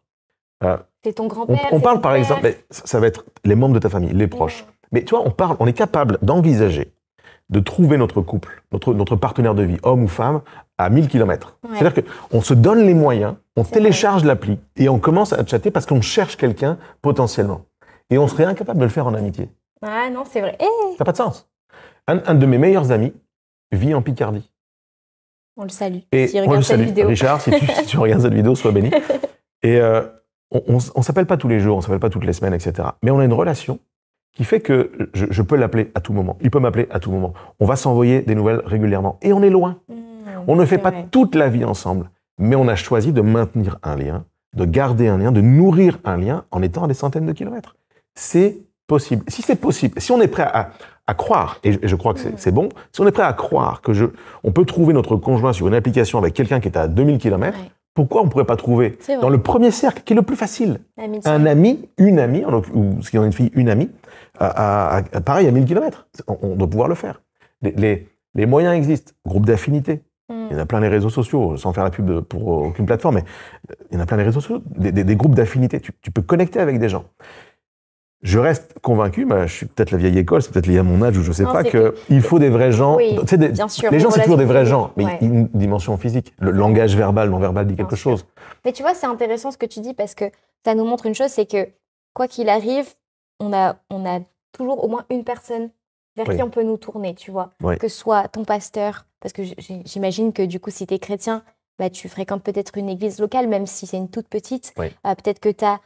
c'est ton grand-père, on parle par exemple, mais ça va être les membres de ta famille, les proches. Mais tu vois, on est capable d'envisager de trouver notre couple, notre partenaire de vie, homme ou femme, à 1000 km. C'est-à-dire qu'on se donne les moyens, on télécharge l'appli et on commence à chatter parce qu'on cherche quelqu'un potentiellement. Et on serait incapable de le faire en amitié. Ah non, c'est vrai. Ça n'a pas de sens. Un de mes meilleurs amis vit en Picardie. On le salue. Et S'il on le regarde cette salue. vidéo. Richard, si tu regardes cette vidéo, sois béni. Et on s'appelle pas tous les jours, on s'appelle pas toutes les semaines, etc. Mais on a une relation qui fait que je peux l'appeler à tout moment. Il peut m'appeler à tout moment. On va s'envoyer des nouvelles régulièrement. Et on est loin. On ne fait pas toute la vie ensemble. Mais on a choisi de maintenir un lien, de garder un lien, de nourrir un lien en étant à des centaines de kilomètres. C'est possible. Si c'est possible, si on est prêt à croire, et je crois que c'est bon, si on est prêt à croire on peut trouver notre conjoint sur une application avec quelqu'un qui est à 2000 kilomètres, pourquoi on ne pourrait pas trouver dans le premier cercle, qui est le plus facile, un ami, une amie, ou si on a une fille, une amie, pareil, à 1000 kilomètres. On doit pouvoir le faire. Les moyens existent. Groupe d'affinité. Il y en a plein les réseaux sociaux, sans faire la pub pour aucune plateforme, mais il y en a plein les réseaux sociaux, des groupes d'affinité. Tu peux connecter avec des gens. Je reste convaincu, je suis peut-être la vieille école, c'est peut-être lié à mon âge ou je sais pas, qu'il faut des vrais gens. Oui, bien sûr, les gens, c'est toujours des vrais gens, mais ouais. une dimension physique. Le langage verbal, non-verbal dit quelque chose. Mais tu vois, c'est intéressant ce que tu dis parce que ça nous montre une chose, c'est que quoi qu'il arrive, on a toujours au moins une personne vers qui on peut nous tourner, tu vois. Que ce soit ton pasteur, parce que j'imagine que du coup, si tu es chrétien, tu fréquentes peut-être une église locale, même si c'est une toute petite. Peut-être que tu as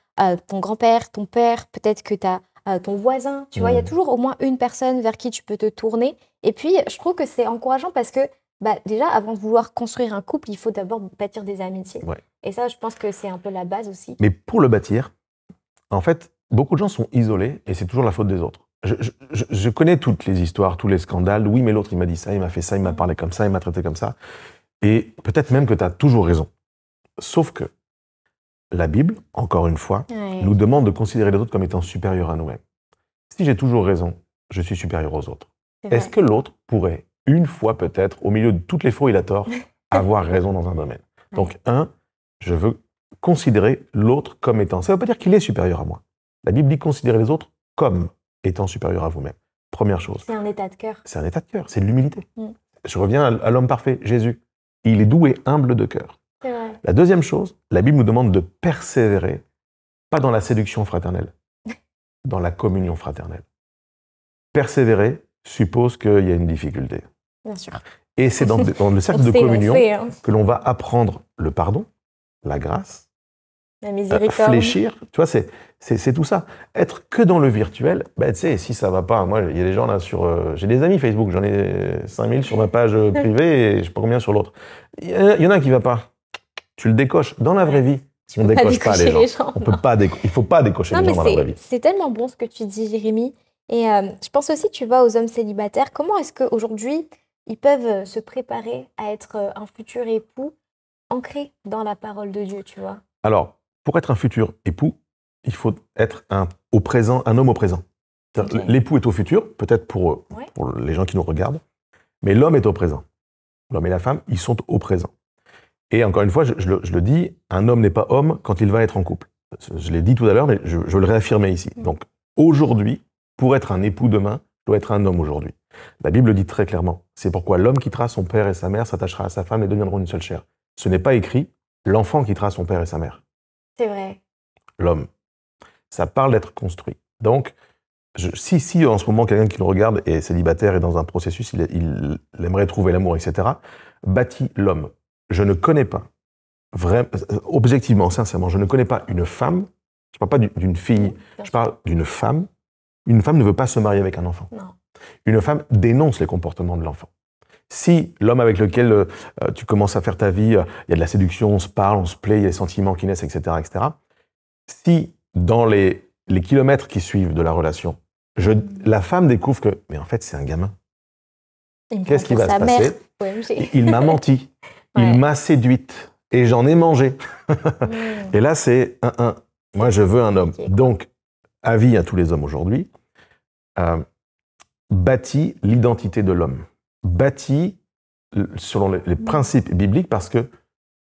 ton grand-père, ton père, peut-être que tu as ton voisin. Tu vois, il y a toujours au moins une personne vers qui tu peux te tourner. Et puis, je trouve que c'est encourageant parce que déjà, avant de vouloir construire un couple, il faut d'abord bâtir des amitiés. Et ça, je pense que c'est un peu la base aussi. Mais pour le bâtir, en fait, beaucoup de gens sont isolés et c'est toujours la faute des autres. Je connais toutes les histoires, tous les scandales. Oui, mais l'autre, il m'a dit ça, il m'a fait ça, il m'a parlé comme ça, il m'a traité comme ça. Et peut-être même que tu as toujours raison. Sauf que la Bible, encore une fois, nous demande de considérer les autres comme étant supérieurs à nous-mêmes. Si j'ai toujours raison, je suis supérieur aux autres. Est-ce que l'autre pourrait, une fois peut-être, au milieu de toutes les fois où il a tort, avoir raison dans un domaine? Donc, je veux considérer l'autre comme étant. Ça ne veut pas dire qu'il est supérieur à moi. La Bible dit considérer les autres comme étant supérieurs à vous-même. Première chose. C'est un état de cœur. C'est un état de cœur, c'est de l'humilité. Je reviens à l'homme parfait, Jésus. Il est doux et humble de cœur. La deuxième chose, la Bible nous demande de persévérer, pas dans la séduction fraternelle, dans la communion fraternelle. Persévérer suppose qu'il y a une difficulté. Bien sûr. Et c'est dans le cercle de communion que l'on va apprendre le pardon, la grâce, la miséricorde. Fléchir, tu vois, c'est tout ça. Être que dans le virtuel, tu sais, si ça va pas, moi, il y a des gens là j'ai des amis Facebook, j'en ai 5000 sur ma page privée et je sais pas combien sur l'autre. Il y en a un qui va pas. Tu le décoches. Dans la vraie vie, on ne décoche pas les gens. Il ne faut pas décocher les gens dans la vraie vie. C'est tellement bon ce que tu dis, Jérémy. Et je pense aussi, tu vois, aux hommes célibataires, comment est-ce qu'aujourd'hui, ils peuvent se préparer à être un futur époux ancré dans la parole de Dieu, tu vois? Alors, pour être un futur époux, il faut être un homme au présent. L'époux est au futur, peut-être pour les gens qui nous regardent, mais l'homme est au présent. L'homme et la femme, ils sont au présent. Et encore une fois, je le dis, un homme n'est pas homme quand il va être en couple. Je l'ai dit tout à l'heure, mais je veux le réaffirmer ici. Donc, aujourd'hui, pour être un époux demain, je dois être un homme aujourd'hui. La Bible le dit très clairement. C'est pourquoi l'homme quittera son père et sa mère, s'attachera à sa femme et deviendront une seule chair. Ce n'est pas écrit l'enfant quittera son père et sa mère. C'est vrai. L'homme. Ça parle d'être construit. Donc, si en ce moment, quelqu'un qui nous regarde est célibataire et dans un processus, il aimerait trouver l'amour, etc., bâtit l'homme. Je ne connais pas, objectivement, sincèrement, je ne connais pas une femme, je ne parle pas d'une fille, je parle d'une femme. Une femme ne veut pas se marier avec un enfant. Non. Une femme dénonce les comportements de l'enfant. Si l'homme avec lequel tu commences à faire ta vie, il y a de la séduction, on se parle, on se plaît, il y a des sentiments qui naissent, etc., etc., si dans les kilomètres qui suivent de la relation, la femme découvre que, mais en fait, c'est un gamin. Qu'est-ce qui va se passer? Il m'a menti. Il m'a séduite et j'en ai mangé. Et là, c'est moi, je veux un homme. Donc, avis à tous les hommes aujourd'hui, bâtit l'identité de l'homme. Bâtit selon les principes bibliques parce que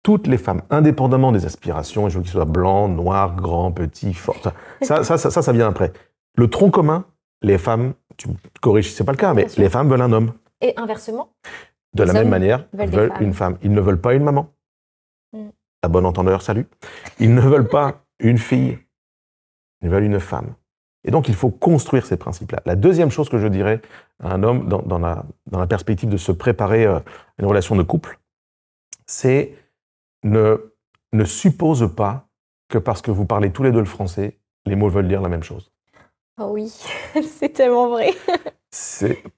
toutes les femmes, indépendamment des aspirations, je veux qu'ils soient blancs, noirs, grands, petits, forts, ça vient après. Le tronc commun, les femmes, tu me corriges si ce n'est pas le cas, mais les femmes veulent un homme. Et inversement? De la même manière, veulent une femme. Ils ne veulent pas une maman. À bon entendeur, salut. Ils ne veulent pas une fille. Ils veulent une femme. Et donc, il faut construire ces principes-là. La deuxième chose que je dirais à un homme dans la perspective de se préparer à une relation de couple, c'est ne suppose pas que parce que vous parlez tous les deux le français, les mots veulent dire la même chose. Oh oui, c'est tellement vrai.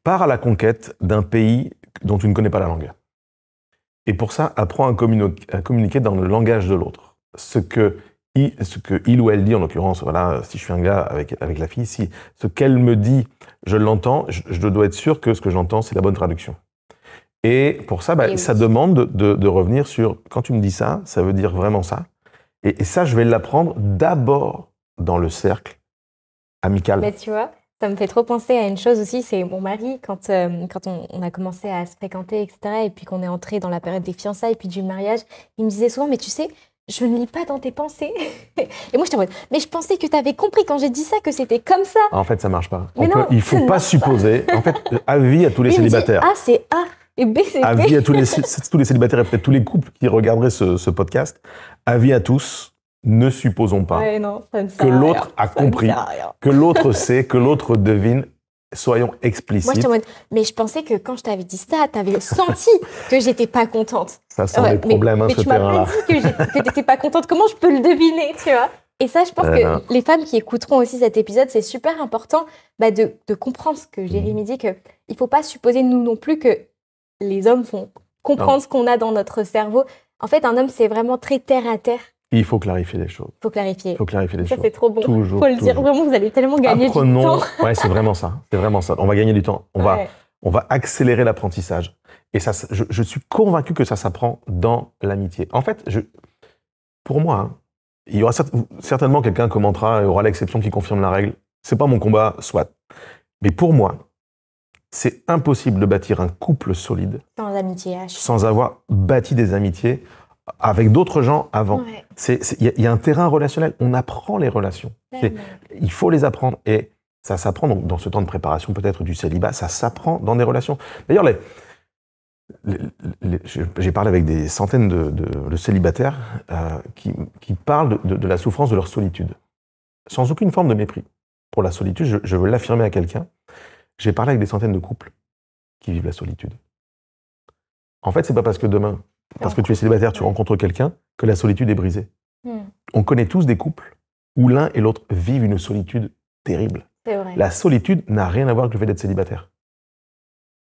Pars à la conquête d'un pays dont tu ne connais pas la langue. Et pour ça, apprends à communiquer dans le langage de l'autre. Ce que il ou elle dit, en l'occurrence, voilà, si je suis un gars avec la fille, si ce qu'elle me dit, je l'entends, je dois être sûr que ce que j'entends, c'est la bonne traduction. Et pour ça, ça demande de revenir sur, quand tu me dis ça, ça veut dire vraiment ça. Et ça, je vais l'apprendre d'abord dans le cercle amical. Mais tu vois, ça me fait trop penser à une chose aussi, c'est mon mari, quand on a commencé à se fréquenter, etc., et puis qu'on est entré dans la période des fiançailles, puis du mariage, il me disait souvent, mais tu sais, je ne lis pas dans tes pensées. Et moi, j'étais en mode, mais je pensais que tu avais compris quand j'ai dit ça, que c'était comme ça. En fait, ça marche pas. Il ne faut pas supposer. En fait, avis à tous les célibataires. A, c'est A, et B, c'est B. Avis à tous les célibataires et peut-être tous les couples qui regarderaient ce podcast. Avis à tous. Ne supposons pas que l'autre a compris, que l'autre sait, que l'autre devine. Soyons explicites. Moi, j'étais en mode, mais je pensais que quand je t'avais dit ça, t'avais senti que j'étais pas contente. Ça sent les problèmes, mais ce tu m'as terrain-là. pas dit que t'étais pas contente. Comment je peux le deviner, tu vois? Et ça, je pense que les femmes qui écouteront aussi cet épisode, c'est super important de comprendre ce que Jérémy dit, qu'il ne faut pas supposer, nous non plus, que les hommes vont comprendre ce qu'on a dans notre cerveau. En fait, un homme, c'est vraiment très terre à terre. Il faut clarifier les choses. Il faut clarifier. Il faut clarifier les choses. Ça, c'est trop bon. Toujours. Il faut le dire. Vraiment, vous allez tellement gagner du temps. Ouais, c'est vraiment ça. C'est vraiment ça. On va gagner du temps. On va accélérer l'apprentissage. Et ça, je suis convaincu que ça s'apprend dans l'amitié. En fait, pour moi, hein, il y aura certainement quelqu'un commentera et aura l'exception qui confirme la règle. C'est pas mon combat, soit. Mais pour moi, c'est impossible de bâtir un couple solide sans amitié, sans avoir bâti des amitiés avec d'autres gens avant. Il y a un terrain relationnel. On apprend les relations. Il faut les apprendre. Et ça s'apprend dans ce temps de préparation peut-être du célibat. Ça s'apprend dans des relations. D'ailleurs, j'ai parlé avec des centaines de célibataires qui parlent de la souffrance de leur solitude. Sans aucune forme de mépris. Pour la solitude, je veux l'affirmer à quelqu'un. J'ai parlé avec des centaines de couples qui vivent la solitude. En fait, c'est pas parce que demain, parce que tu es célibataire, tu rencontres quelqu'un, que la solitude est brisée. On connaît tous des couples où l'un et l'autre vivent une solitude terrible. C'est vrai. La solitude n'a rien à voir avec le fait d'être célibataire.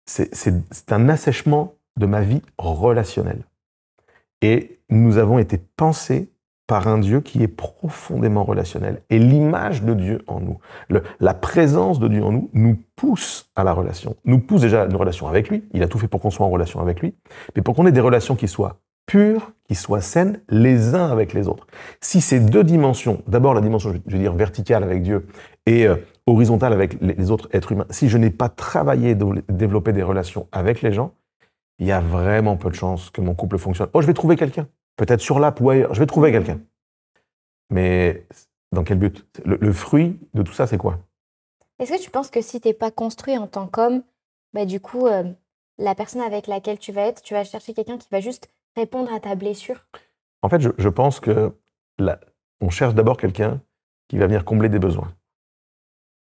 C'est un assèchement de ma vie relationnelle. Et nous avons été pensés par un Dieu qui est profondément relationnel. Et l'image de Dieu en nous, la présence de Dieu en nous, nous pousse à la relation. Nous pousse déjà à une relation avec lui. Il a tout fait pour qu'on soit en relation avec lui. Mais pour qu'on ait des relations qui soient pures, qui soient saines, les uns avec les autres. Si ces deux dimensions, d'abord la dimension, je veux dire, verticale avec Dieu et horizontale avec les autres êtres humains, si je n'ai pas travaillé, développé des relations avec les gens, il y a vraiment peu de chances que mon couple fonctionne. Oh, je vais trouver quelqu'un. Peut-être sur l'app ou ailleurs. Je vais trouver quelqu'un. Mais dans quel but? Le fruit de tout ça, c'est quoi? Est-ce que tu penses que si tu n'es pas construit en tant qu'homme, du coup, la personne avec laquelle tu vas être, tu vas chercher quelqu'un qui va juste répondre à ta blessure? En fait, je pense que on cherche d'abord quelqu'un qui va venir combler des besoins.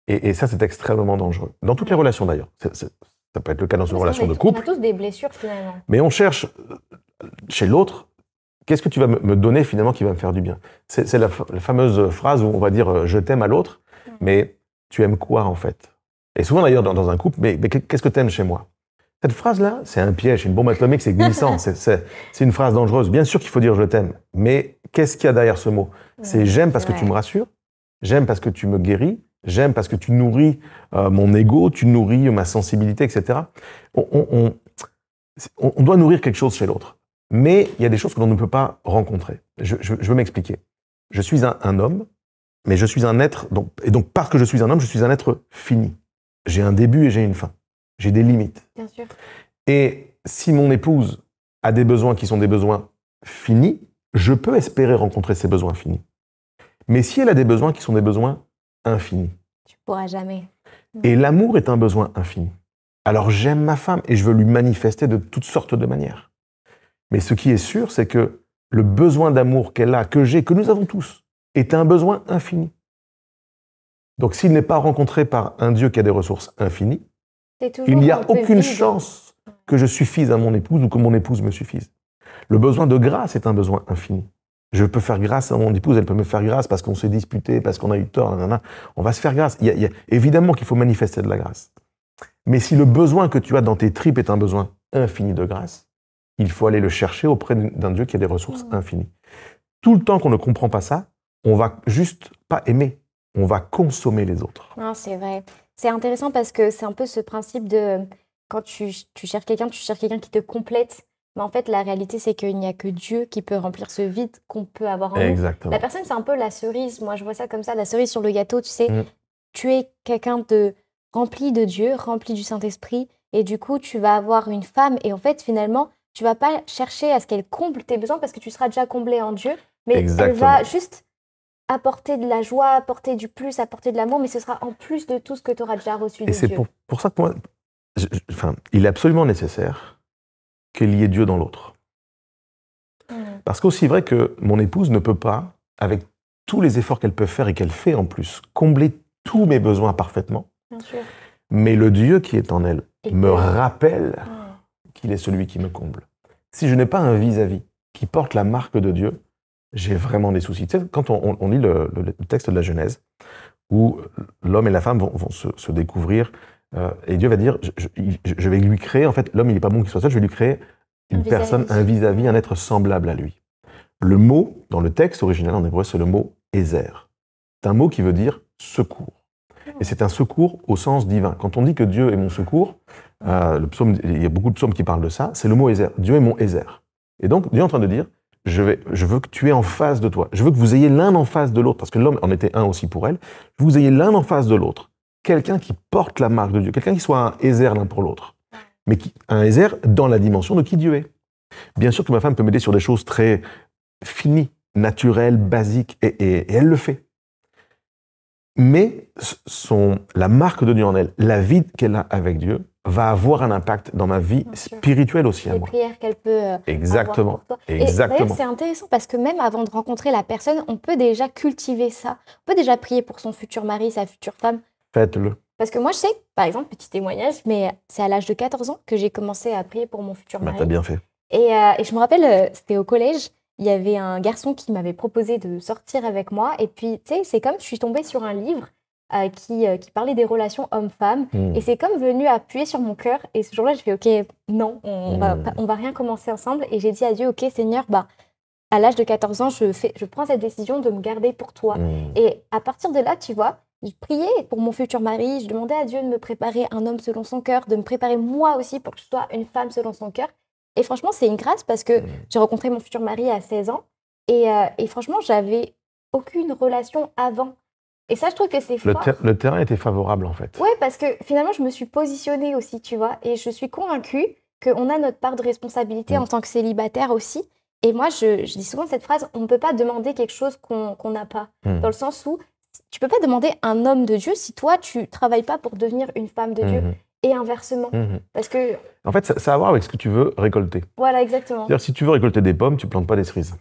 Et ça, c'est extrêmement dangereux. Dans toutes les relations, d'ailleurs. Ça peut être le cas dans une relation de couple. On a tous des blessures, finalement. Mais on cherche chez l'autre, qu'est-ce que tu vas me donner, finalement, qui va me faire du bien? C'est la fameuse phrase où on va dire « je t'aime » à l'autre, mais tu aimes quoi, en fait? Et souvent, d'ailleurs, dans un couple, mais qu'est-ce que tu aimes chez moi? Cette phrase-là, c'est un piège, une bombe atomique, c'est glissant, c'est une phrase dangereuse. Bien sûr qu'il faut dire « je t'aime », mais qu'est-ce qu'il y a derrière ce mot? C'est « j'aime parce que tu me rassures », « j'aime parce que tu me guéris », « j'aime parce que tu nourris mon ego, tu nourris ma sensibilité, etc. » On doit nourrir quelque chose chez l'autre. Mais il y a des choses que l'on ne peut pas rencontrer. Je veux m'expliquer. Je suis un homme, mais je suis un être, et donc parce que je suis un homme, je suis un être fini. J'ai un début et j'ai une fin. J'ai des limites. Bien sûr. Et si mon épouse a des besoins qui sont des besoins finis, je peux espérer rencontrer ces besoins finis. Mais si elle a des besoins qui sont des besoins infinis. Tu ne pourras jamais. Et l'amour est un besoin infini. Alors j'aime ma femme et je veux lui manifester de toutes sortes de manières. Mais ce qui est sûr, c'est que le besoin d'amour qu'elle a, que j'ai, que nous avons tous, est un besoin infini. Donc s'il n'est pas rencontré par un Dieu qui a des ressources infinies, il n'y a aucune chance que je suffise à mon épouse ou que mon épouse me suffise. Le besoin de grâce est un besoin infini. Je peux faire grâce à mon épouse, elle peut me faire grâce parce qu'on s'est disputé, parce qu'on a eu tort, nanana. On va se faire grâce. Évidemment qu'il faut manifester de la grâce. Mais si le besoin que tu as dans tes tripes est un besoin infini de grâce, il faut aller le chercher auprès d'un Dieu qui a des ressources infinies. Tout le temps qu'on ne comprend pas ça, on va juste pas aimer, on va consommer les autres. Non, c'est vrai. C'est intéressant parce que c'est un peu ce principe de quand tu cherches quelqu'un qui te complète. Mais en fait, la réalité, c'est qu'il n'y a que Dieu qui peut remplir ce vide qu'on peut avoir en nous. Exactement. La personne, c'est un peu la cerise. Moi, je vois ça comme ça, la cerise sur le gâteau. Tu sais, tu es quelqu'un de rempli de Dieu, rempli du Saint-Esprit. Et du coup, tu vas avoir une femme. Et en fait, finalement, tu vas pas chercher à ce qu'elle comble tes besoins parce que tu seras déjà comblé en Dieu. Mais elle va juste apporter de la joie, apporter du plus, apporter de l'amour. Mais ce sera en plus de tout ce que tu auras déjà reçu de Dieu. Et c'est pour ça que moi, il est absolument nécessaire qu'il y ait Dieu dans l'autre. Parce qu'aussi vrai que mon épouse ne peut pas, avec tous les efforts qu'elle peut faire et qu'elle fait en plus, combler tous mes besoins parfaitement. Bien sûr. Mais le Dieu qui est en elle me rappelle qu'il est celui qui me comble. Si je n'ai pas un vis-à-vis qui porte la marque de Dieu, j'ai vraiment des soucis. Tu sais, quand on lit le texte de la Genèse, où l'homme et la femme vont se découvrir, et Dieu va dire, je vais lui créer, en fait, l'homme il n'est pas bon qu'il soit seul, je vais lui créer une personne, un vis-à-vis, un être semblable à lui. Le mot, dans le texte original en hébreu, c'est le mot « ézer ». C'est un mot qui veut dire « secours ». Et c'est un secours au sens divin. Quand on dit que Dieu est mon secours, il y a beaucoup de psaumes qui parlent de ça, c'est le mot « ézer ». Dieu est mon ézer. Et donc, Dieu est en train de dire, je veux que tu aies en face de toi, je veux que vous ayez l'un en face de l'autre, parce que l'homme en était un aussi pour elle, je veux que vous ayez l'un en face de l'autre. Quelqu'un qui porte la marque de Dieu, quelqu'un qui soit un ézer l'un pour l'autre, mais un ézer dans la dimension de qui Dieu est. Bien sûr que ma femme peut m'aider sur des choses très finies, naturelles, basiques, et elle le fait. Mais la marque de Dieu en elle, la vie qu'elle a avec Dieu, va avoir un impact dans ma vie spirituelle aussi à moi. Les prières qu'elle peut Exactement. avoir pour toi. Exactement. Et d'ailleurs, c'est intéressant parce que même avant de rencontrer la personne, on peut déjà cultiver ça. On peut déjà prier pour son futur mari, sa future femme. Faites-le. Parce que moi, je sais, par exemple, petit témoignage, mais c'est à l'âge de 14 ans que j'ai commencé à prier pour mon futur mari. T'as bien fait. Et je me rappelle, c'était au collège, il y avait un garçon qui m'avait proposé de sortir avec moi. Et puis, tu sais, c'est comme je suis tombée sur un livre qui parlait des relations hommes-femmes. Et c'est comme venu appuyer sur mon cœur. Et ce jour-là, je fais, OK, non, on va rien commencer ensemble. Et j'ai dit à Dieu, OK, Seigneur, à l'âge de 14 ans, je prends cette décision de me garder pour toi. Et à partir de là, tu vois, je priais pour mon futur mari. Je demandais à Dieu de me préparer un homme selon son cœur, de me préparer moi aussi pour que je sois une femme selon son cœur. Et franchement, c'est une grâce parce que j'ai rencontré mon futur mari à 16 ans. Et franchement, j'avais aucune relation avant. Et ça, je trouve que c'est fort. Le terrain était favorable, en fait. Ouais, parce que finalement, je me suis positionnée aussi, tu vois. Et je suis convaincue qu'on a notre part de responsabilité en tant que célibataire aussi. Et moi, je dis souvent cette phrase, on ne peut pas demander quelque chose qu'on n'a pas. Dans le sens où tu ne peux pas demander un homme de Dieu si toi, tu ne travailles pas pour devenir une femme de Dieu. Et inversement. Parce que... En fait, ça a à voir avec ce que tu veux récolter. Voilà, exactement. C'est-à-dire, si tu veux récolter des pommes, tu ne plantes pas des cerises.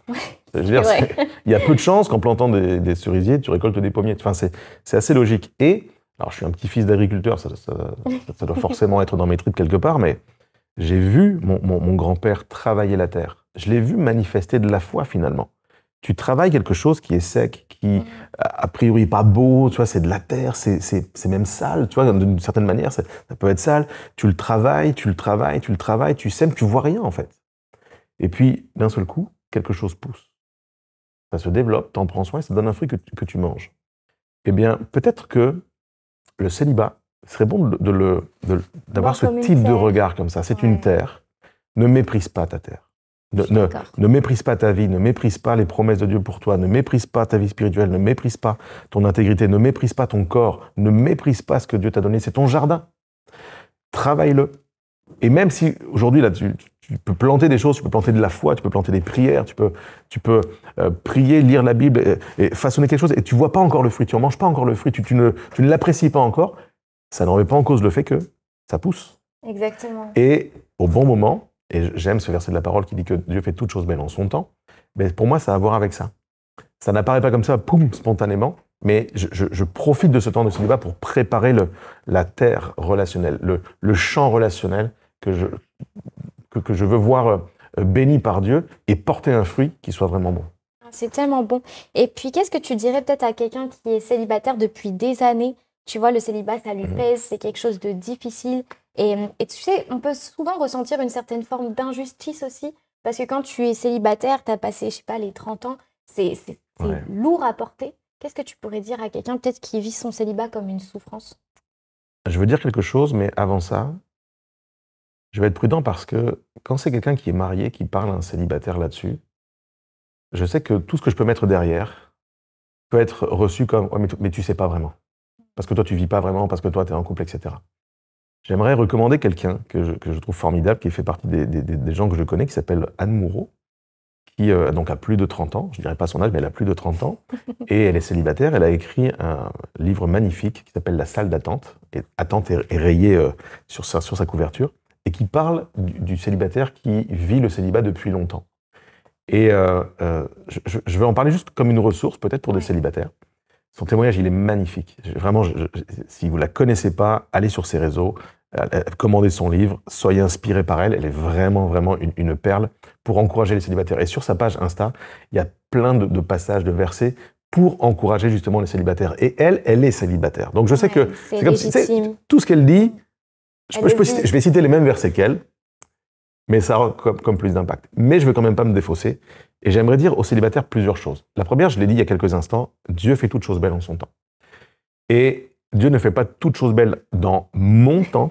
Ouais, il y a peu de chances qu'en plantant des cerisiers, tu récoltes des pommiers. Enfin, c'est assez logique. Et, alors je suis un petit-fils d'agriculteur, ça doit forcément être dans mes tripes quelque part, mais j'ai vu mon grand-père travailler la terre. Je l'ai vu manifester de la foi, finalement. Tu travailles quelque chose qui est sec, qui, a priori, pas beau, tu vois, c'est de la terre, c'est même sale, tu vois, d'une certaine manière, ça peut être sale. Tu le travailles, tu sèmes, tu vois rien, en fait. Et puis, d'un seul coup, quelque chose pousse. Ça se développe, t'en prends soin, et ça donne un fruit que tu manges. Eh bien, peut-être que le célibat serait bon d'avoir ce type de regard comme ça. C'est une terre. Ne méprise pas ta terre. Ne méprise pas ta vie, ne méprise pas les promesses de Dieu pour toi, ne méprise pas ta vie spirituelle, ne méprise pas ton intégrité, ne méprise pas ton corps, ne méprise pas ce que Dieu t'a donné, c'est ton jardin. Travaille-le. Et même si aujourd'hui, là, tu peux planter des choses, tu peux planter de la foi, tu peux planter des prières, tu peux prier, lire la Bible et façonner quelque chose, et tu vois pas encore le fruit, tu en manges pas encore le fruit, tu ne l'apprécies pas encore, ça ne remet pas en cause le fait que ça pousse. Exactement. Et au bon moment, et j'aime ce verset de la parole qui dit que Dieu fait toutes choses belles en son temps, mais pour moi, ça a à voir avec ça. Ça n'apparaît pas comme ça, poum, spontanément, mais je profite de ce temps de célibat pour préparer la terre relationnelle, le champ relationnel que je veux voir béni par Dieu et porter un fruit qui soit vraiment bon. C'est tellement bon. Et puis, qu'est-ce que tu dirais peut-être à quelqu'un qui est célibataire depuis des années? Tu vois, le célibat, ça lui pèse, c'est quelque chose de difficile. Et tu sais, on peut souvent ressentir une certaine forme d'injustice aussi, parce que quand tu es célibataire, tu as passé, je sais pas, les 30 ans, c'est lourd à porter. Qu'est-ce que tu pourrais dire à quelqu'un peut-être qui vit son célibat comme une souffrance? Je veux dire quelque chose, mais avant ça, je vais être prudent parce que quand c'est quelqu'un qui est marié, qui parle à un célibataire là-dessus, je sais que tout ce que je peux mettre derrière peut être reçu comme oh, mais tu sais pas vraiment. Parce que toi, tu vis pas vraiment, parce que toi, tu es en couple, etc. J'aimerais recommander quelqu'un que je trouve formidable, qui fait partie des gens que je connais, qui s'appelle Anne Moureau, qui donc a plus de 30 ans, je dirais pas son âge, mais elle a plus de 30 ans, et elle est célibataire. Elle a écrit un livre magnifique qui s'appelle La salle d'attente, et attente est rayée sur sa couverture, et qui parle du célibataire qui vit le célibat depuis longtemps. Et je vais en parler juste comme une ressource, peut-être pour des célibataires. Son témoignage, il est magnifique. Vraiment, si vous la connaissez pas, allez sur ses réseaux, commandez son livre, soyez inspirés par elle. Elle est vraiment, vraiment une perle pour encourager les célibataires. Et sur sa page Insta, il y a plein de passages, de versets pour encourager justement les célibataires. Et elle est célibataire. Donc je sais que c'est comme si, tout ce qu'elle dit, je vais citer les mêmes versets qu'elle, mais ça aura comme plus d'impact. Mais je ne veux quand même pas me défausser. Et j'aimerais dire aux célibataires plusieurs choses. La première, je l'ai dit il y a quelques instants, Dieu fait toutes choses belles en son temps. Et Dieu ne fait pas toutes choses belles dans mon temps,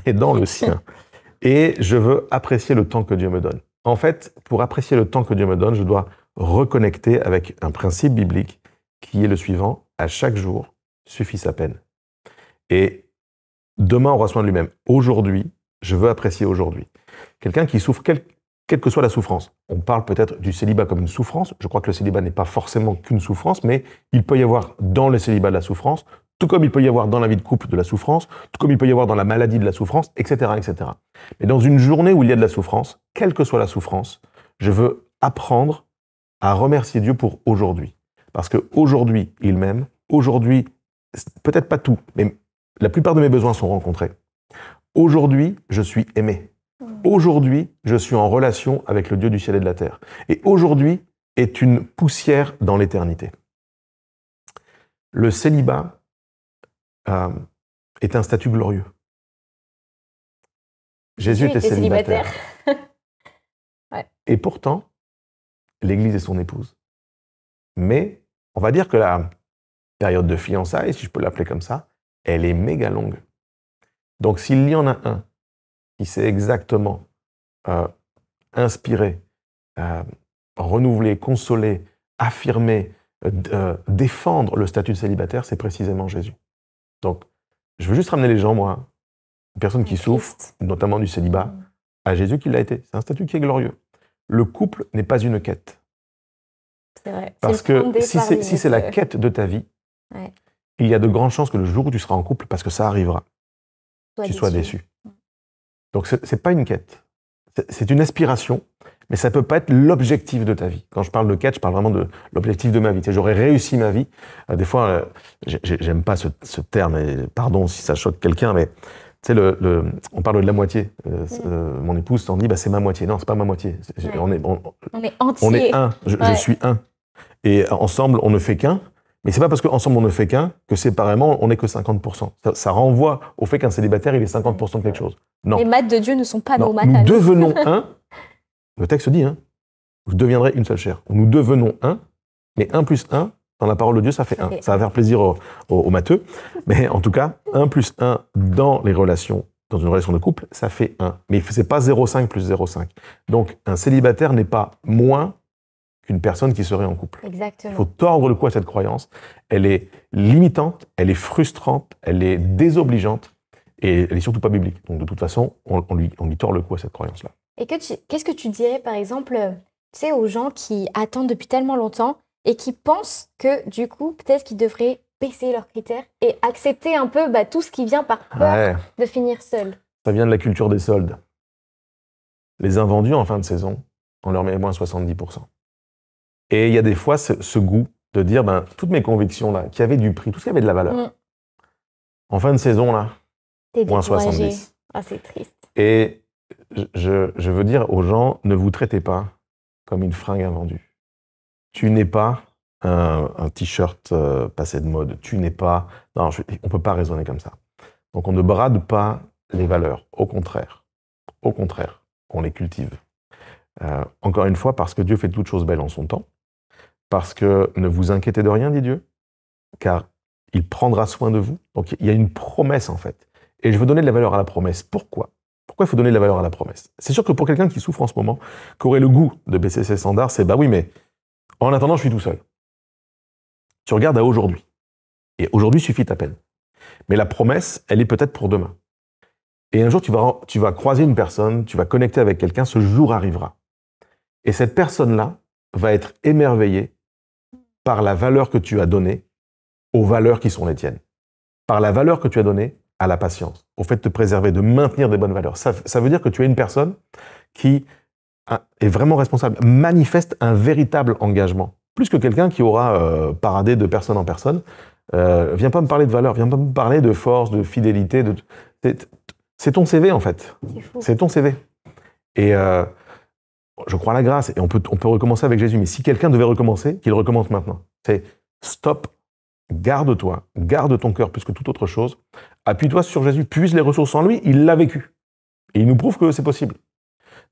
mais dans le sien. Et je veux apprécier le temps que Dieu me donne. En fait, pour apprécier le temps que Dieu me donne, je dois reconnecter avec un principe biblique qui est le suivant: à chaque jour suffit sa peine. Et demain aura soin de lui-même. Aujourd'hui, je veux apprécier aujourd'hui. Quelqu'un qui souffre, quelle que soit la souffrance. On parle peut-être du célibat comme une souffrance. Je crois que le célibat n'est pas forcément qu'une souffrance, mais il peut y avoir dans le célibat de la souffrance, tout comme il peut y avoir dans la vie de couple de la souffrance, tout comme il peut y avoir dans la maladie de la souffrance, etc., etc. Mais dans une journée où il y a de la souffrance, quelle que soit la souffrance, je veux apprendre à remercier Dieu pour aujourd'hui. Parce qu'aujourd'hui, il m'aime. Aujourd'hui, peut-être pas tout, mais la plupart de mes besoins sont rencontrés. Aujourd'hui, je suis aimé. Aujourd'hui, je suis en relation avec le Dieu du ciel et de la terre. Et aujourd'hui est une poussière dans l'éternité. Le célibat est un statut glorieux. Jésus était célibataire. Et pourtant, l'Église est son épouse. Mais on va dire que la période de fiançailles, si je peux l'appeler comme ça, elle est méga longue. Donc s'il y en a un qui sait exactement inspirer, renouveler, consoler, affirmer, défendre le statut de célibataire, c'est précisément Jésus. Donc, je veux juste ramener les gens, moi, une personne qui souffre, notamment du célibat, à Jésus qui l'a été. C'est un statut qui est glorieux. Le couple n'est pas une quête. C'est vrai. Parce que si c'est la quête de ta vie, il y a de grandes chances que le jour où tu seras en couple, parce que ça arrivera, tu sois déçu. Donc, ce n'est pas une quête. C'est une aspiration, mais ça ne peut pas être l'objectif de ta vie. Quand je parle de quête, je parle vraiment de l'objectif de ma vie. Tu sais, j'aurais réussi ma vie. Des fois, j'aime pas ce terme, et pardon si ça choque quelqu'un, mais tu sais, on parle de la moitié. Mon épouse s'en dit, c'est ma moitié. Non, c'est pas ma moitié. On est entier. On est un. Je suis un. Et ensemble, on ne fait qu'un. Mais c'est pas parce qu'ensemble on ne fait qu'un que séparément on n'est que 50%. Ça renvoie au fait qu'un célibataire il est 50% de quelque chose. Non. Les maths de Dieu ne sont pas nos maths. Nous devenons un. Le texte dit, vous deviendrez une seule chair. Nous devenons un, mais 1 plus 1, dans la parole de Dieu, ça fait 1. Ça va faire plaisir aux matheux, mais en tout cas, 1 plus 1 dans les relations, dans une relation de couple, ça fait 1. Mais c'est pas 0,5 plus 0,5. Donc un célibataire n'est pas moins qu'une personne qui serait en couple. Exactement. Il faut tordre le cou à cette croyance. Elle est limitante, elle est frustrante, elle est désobligeante et elle est surtout pas biblique. Donc de toute façon, on lui tord le cou à cette croyance-là. Et qu'est-ce que tu dirais, par exemple, tu sais, aux gens qui attendent depuis tellement longtemps et qui pensent que, du coup, peut-être qu'ils devraient baisser leurs critères et accepter un peu tout ce qui vient par peur de finir seul? Ça vient de la culture des soldes. Les invendus en fin de saison, on leur met moins 70%. Et il y a des fois ce goût de dire, toutes mes convictions là, qui avaient du prix, tout ce qui avait de la valeur, en fin de saison là, moins 70. Ah, c'est triste. Et je veux dire aux gens, ne vous traitez pas comme une fringue invendue. Tu n'es pas un t-shirt passé de mode. Tu n'es pas... Non, on ne peut pas raisonner comme ça. Donc on ne brade pas les valeurs. Au contraire, on les cultive. Encore une fois, parce que Dieu fait toutes choses belles en son temps. Parce que ne vous inquiétez de rien, dit Dieu, car il prendra soin de vous. Donc il y a une promesse en fait. Et je veux donner de la valeur à la promesse. Pourquoi ? Pourquoi il faut donner de la valeur à la promesse ? C'est sûr que pour quelqu'un qui souffre en ce moment, qui aurait le goût de baisser ses standards, c'est bah oui, mais en attendant, je suis tout seul. Tu regardes à aujourd'hui. Et aujourd'hui suffit à peine. Mais la promesse, elle est peut-être pour demain. Et un jour, tu vas croiser une personne, tu vas connecter avec quelqu'un, ce jour arrivera. Et cette personne-là va être émerveillée par la valeur que tu as donnée aux valeurs qui sont les tiennes. Par la valeur que tu as donnée à la patience, au fait de te préserver, de maintenir des bonnes valeurs. Ça veut dire que tu es une personne qui est vraiment responsable, manifeste un véritable engagement. Plus que quelqu'un qui aura paradé de personne en personne. Viens pas me parler de valeurs, viens pas me parler de force, de fidélité. C'est ton CV en fait. C'est ton CV. Et je crois à la grâce et on peut recommencer avec Jésus. Mais si quelqu'un devait recommencer, qu'il recommence maintenant. C'est stop, garde-toi, garde ton cœur plus que toute autre chose. Appuie-toi sur Jésus, puise les ressources en lui, il l'a vécu. Et il nous prouve que c'est possible.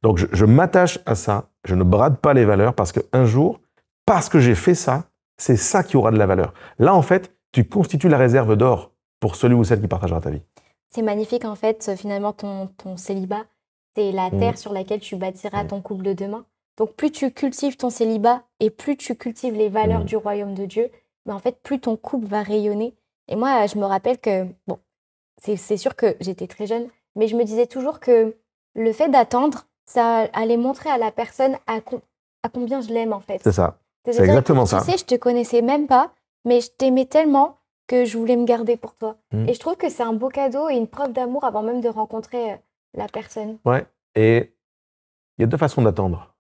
Donc je m'attache à ça, je ne brade pas les valeurs parce qu'un jour, parce que j'ai fait ça, c'est ça qui aura de la valeur. Là, en fait, tu constitues la réserve d'or pour celui ou celle qui partagera ta vie. C'est magnifique, en fait, finalement, ton célibat, c'est la terre sur laquelle tu bâtiras ton couple de demain. Donc, plus tu cultives ton célibat et plus tu cultives les valeurs du royaume de Dieu, mais en fait, plus ton couple va rayonner. Et moi, je me rappelle que, bon, c'est sûr que j'étais très jeune, mais je me disais toujours que le fait d'attendre, ça allait montrer à la personne à combien je l'aime, en fait. C'est ça. C'est exactement ça. Tu sais, je te connaissais même pas, mais je t'aimais tellement que je voulais me garder pour toi. Et je trouve que c'est un beau cadeau et une preuve d'amour avant même de rencontrer la personne. Ouais. Et il y a deux façons d'attendre.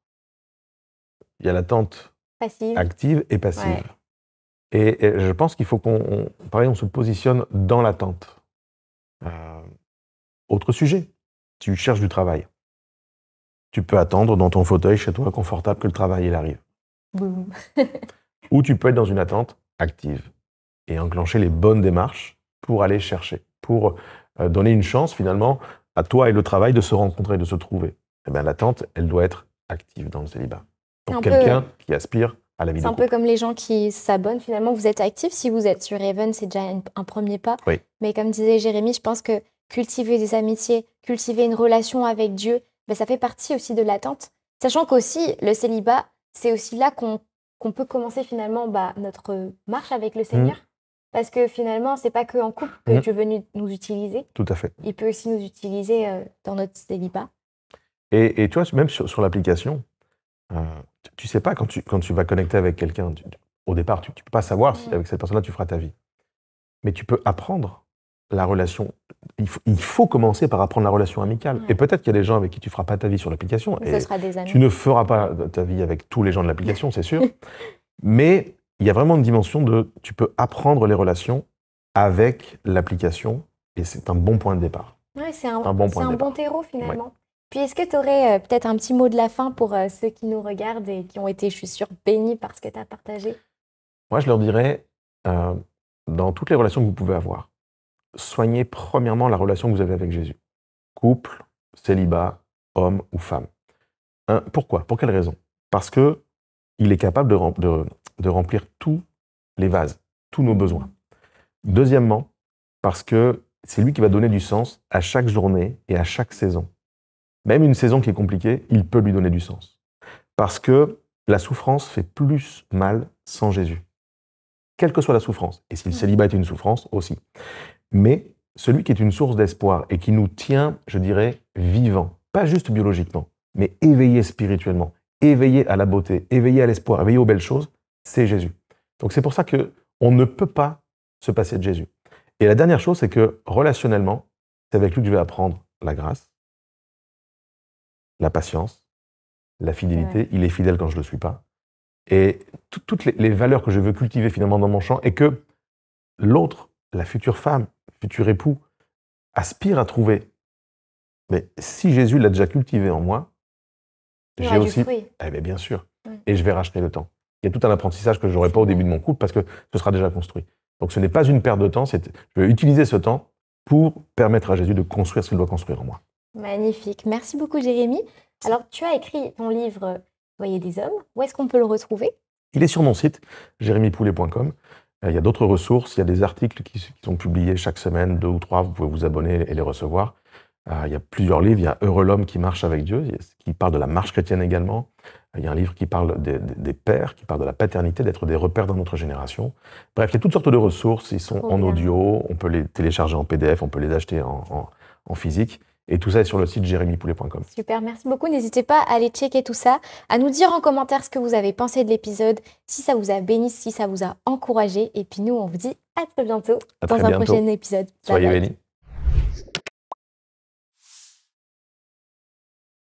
Il y a l'attente active et passive. Ouais. Et je pense qu'il faut on se positionne dans l'attente. Autre sujet, tu cherches du travail. Tu peux attendre dans ton fauteuil chez toi, confortable, que le travail il arrive. Boum. Ou tu peux être dans une attente active et enclencher les bonnes démarches pour aller chercher, pour donner une chance finalement à toi et le travail de se rencontrer, de se trouver. Eh bien, l'attente, elle doit être active dans le célibat. Pour quelqu'un qui aspire à la vie de couple. C'est un peu comme les gens qui s'abonnent. Finalement, vous êtes actifs. Si vous êtes sur Even, c'est déjà un premier pas. Oui. Mais comme disait Jérémie, je pense que cultiver des amitiés, cultiver une relation avec Dieu, ben, ça fait partie aussi de l'attente. Sachant qu'aussi, le célibat, c'est aussi là qu'on peut commencer finalement notre marche avec le Seigneur. Parce que finalement, c'est pas qu'en couple que Dieu veut nous utiliser. Tout à fait. Il peut aussi nous utiliser dans notre célibat. Et tu vois, même sur l'application, tu sais pas quand tu vas connecter avec quelqu'un, au départ, tu peux pas savoir si avec cette personne-là, tu feras ta vie. Mais tu peux apprendre la relation. Il faut commencer par apprendre la relation amicale. Ouais. Et peut-être qu'il y a des gens avec qui tu feras pas ta vie sur l'application. Ce sera des amis. Tu ne feras pas ta vie avec tous les gens de l'application, c'est sûr. Mais il y a vraiment une dimension de tu peux apprendre les relations avec l'application et c'est un bon point de départ. Ouais, c'est un bon terreau finalement. Ouais. Puis est-ce que tu aurais peut-être un petit mot de la fin pour ceux qui nous regardent et qui ont été, je suis sûre, bénis par ce que tu as partagé? Moi, je leur dirais, dans toutes les relations que vous pouvez avoir, soignez premièrement la relation que vous avez avec Jésus. Couple, célibat, homme ou femme. Pourquoi? Pour quelle raison? Parce qu'il est capable de remplir tous les vases, tous nos besoins. Deuxièmement, parce que c'est lui qui va donner du sens à chaque journée et à chaque saison. Même une saison qui est compliquée, il peut lui donner du sens. Parce que la souffrance fait plus mal sans Jésus. Quelle que soit la souffrance. Et si le célibat est une souffrance, aussi. Mais celui qui est une source d'espoir et qui nous tient, je dirais, vivants, pas juste biologiquement, mais éveillés spirituellement, éveillés à la beauté, éveillés à l'espoir, éveillés aux belles choses, c'est Jésus. Donc c'est pour ça qu'on ne peut pas se passer de Jésus. Et la dernière chose, c'est que relationnellement, c'est avec lui que je vais apprendre la grâce, la patience, la fidélité. Ouais. Il est fidèle quand je ne le suis pas. Et toutes les valeurs que je veux cultiver finalement dans mon champ et que l'autre, la future femme, futur époux, aspire à trouver Mais si Jésus l'a déjà cultivé en moi, Il y j'ai aura du aussi... fruit. Eh bien, bien sûr. Mm. Et je vais racheter le temps. Il y a tout un apprentissage que je n'aurai pas au début de mon couple parce que ce sera déjà construit. Donc ce n'est pas une perte de temps, je vais utiliser ce temps pour permettre à Jésus de construire ce qu'il doit construire en moi. Magnifique. Merci beaucoup, Jérémy. Alors, tu as écrit ton livre Voyez des hommes. Où est-ce qu'on peut le retrouver? Il est sur mon site, jérémypoulet.com. Il y a d'autres ressources, il y a des articles qui sont publiés chaque semaine, 2 ou 3, vous pouvez vous abonner et les recevoir. Il y a plusieurs livres, il y a Heureux l'homme qui marche avec Dieu, qui parle de la marche chrétienne également. Il y a un livre qui parle des pères, qui parle de la paternité, d'être des repères dans notre génération. Bref, il y a toutes sortes de ressources, ils sont en audio, on peut les télécharger en PDF, on peut les acheter en physique. Et tout ça est sur le site jérémypoulet.com. Super, merci beaucoup. N'hésitez pas à aller checker tout ça, à nous dire en commentaire ce que vous avez pensé de l'épisode, si ça vous a béni, si ça vous a encouragé. Et puis nous, on vous dit à très bientôt dans un prochain épisode. Soyez bénis.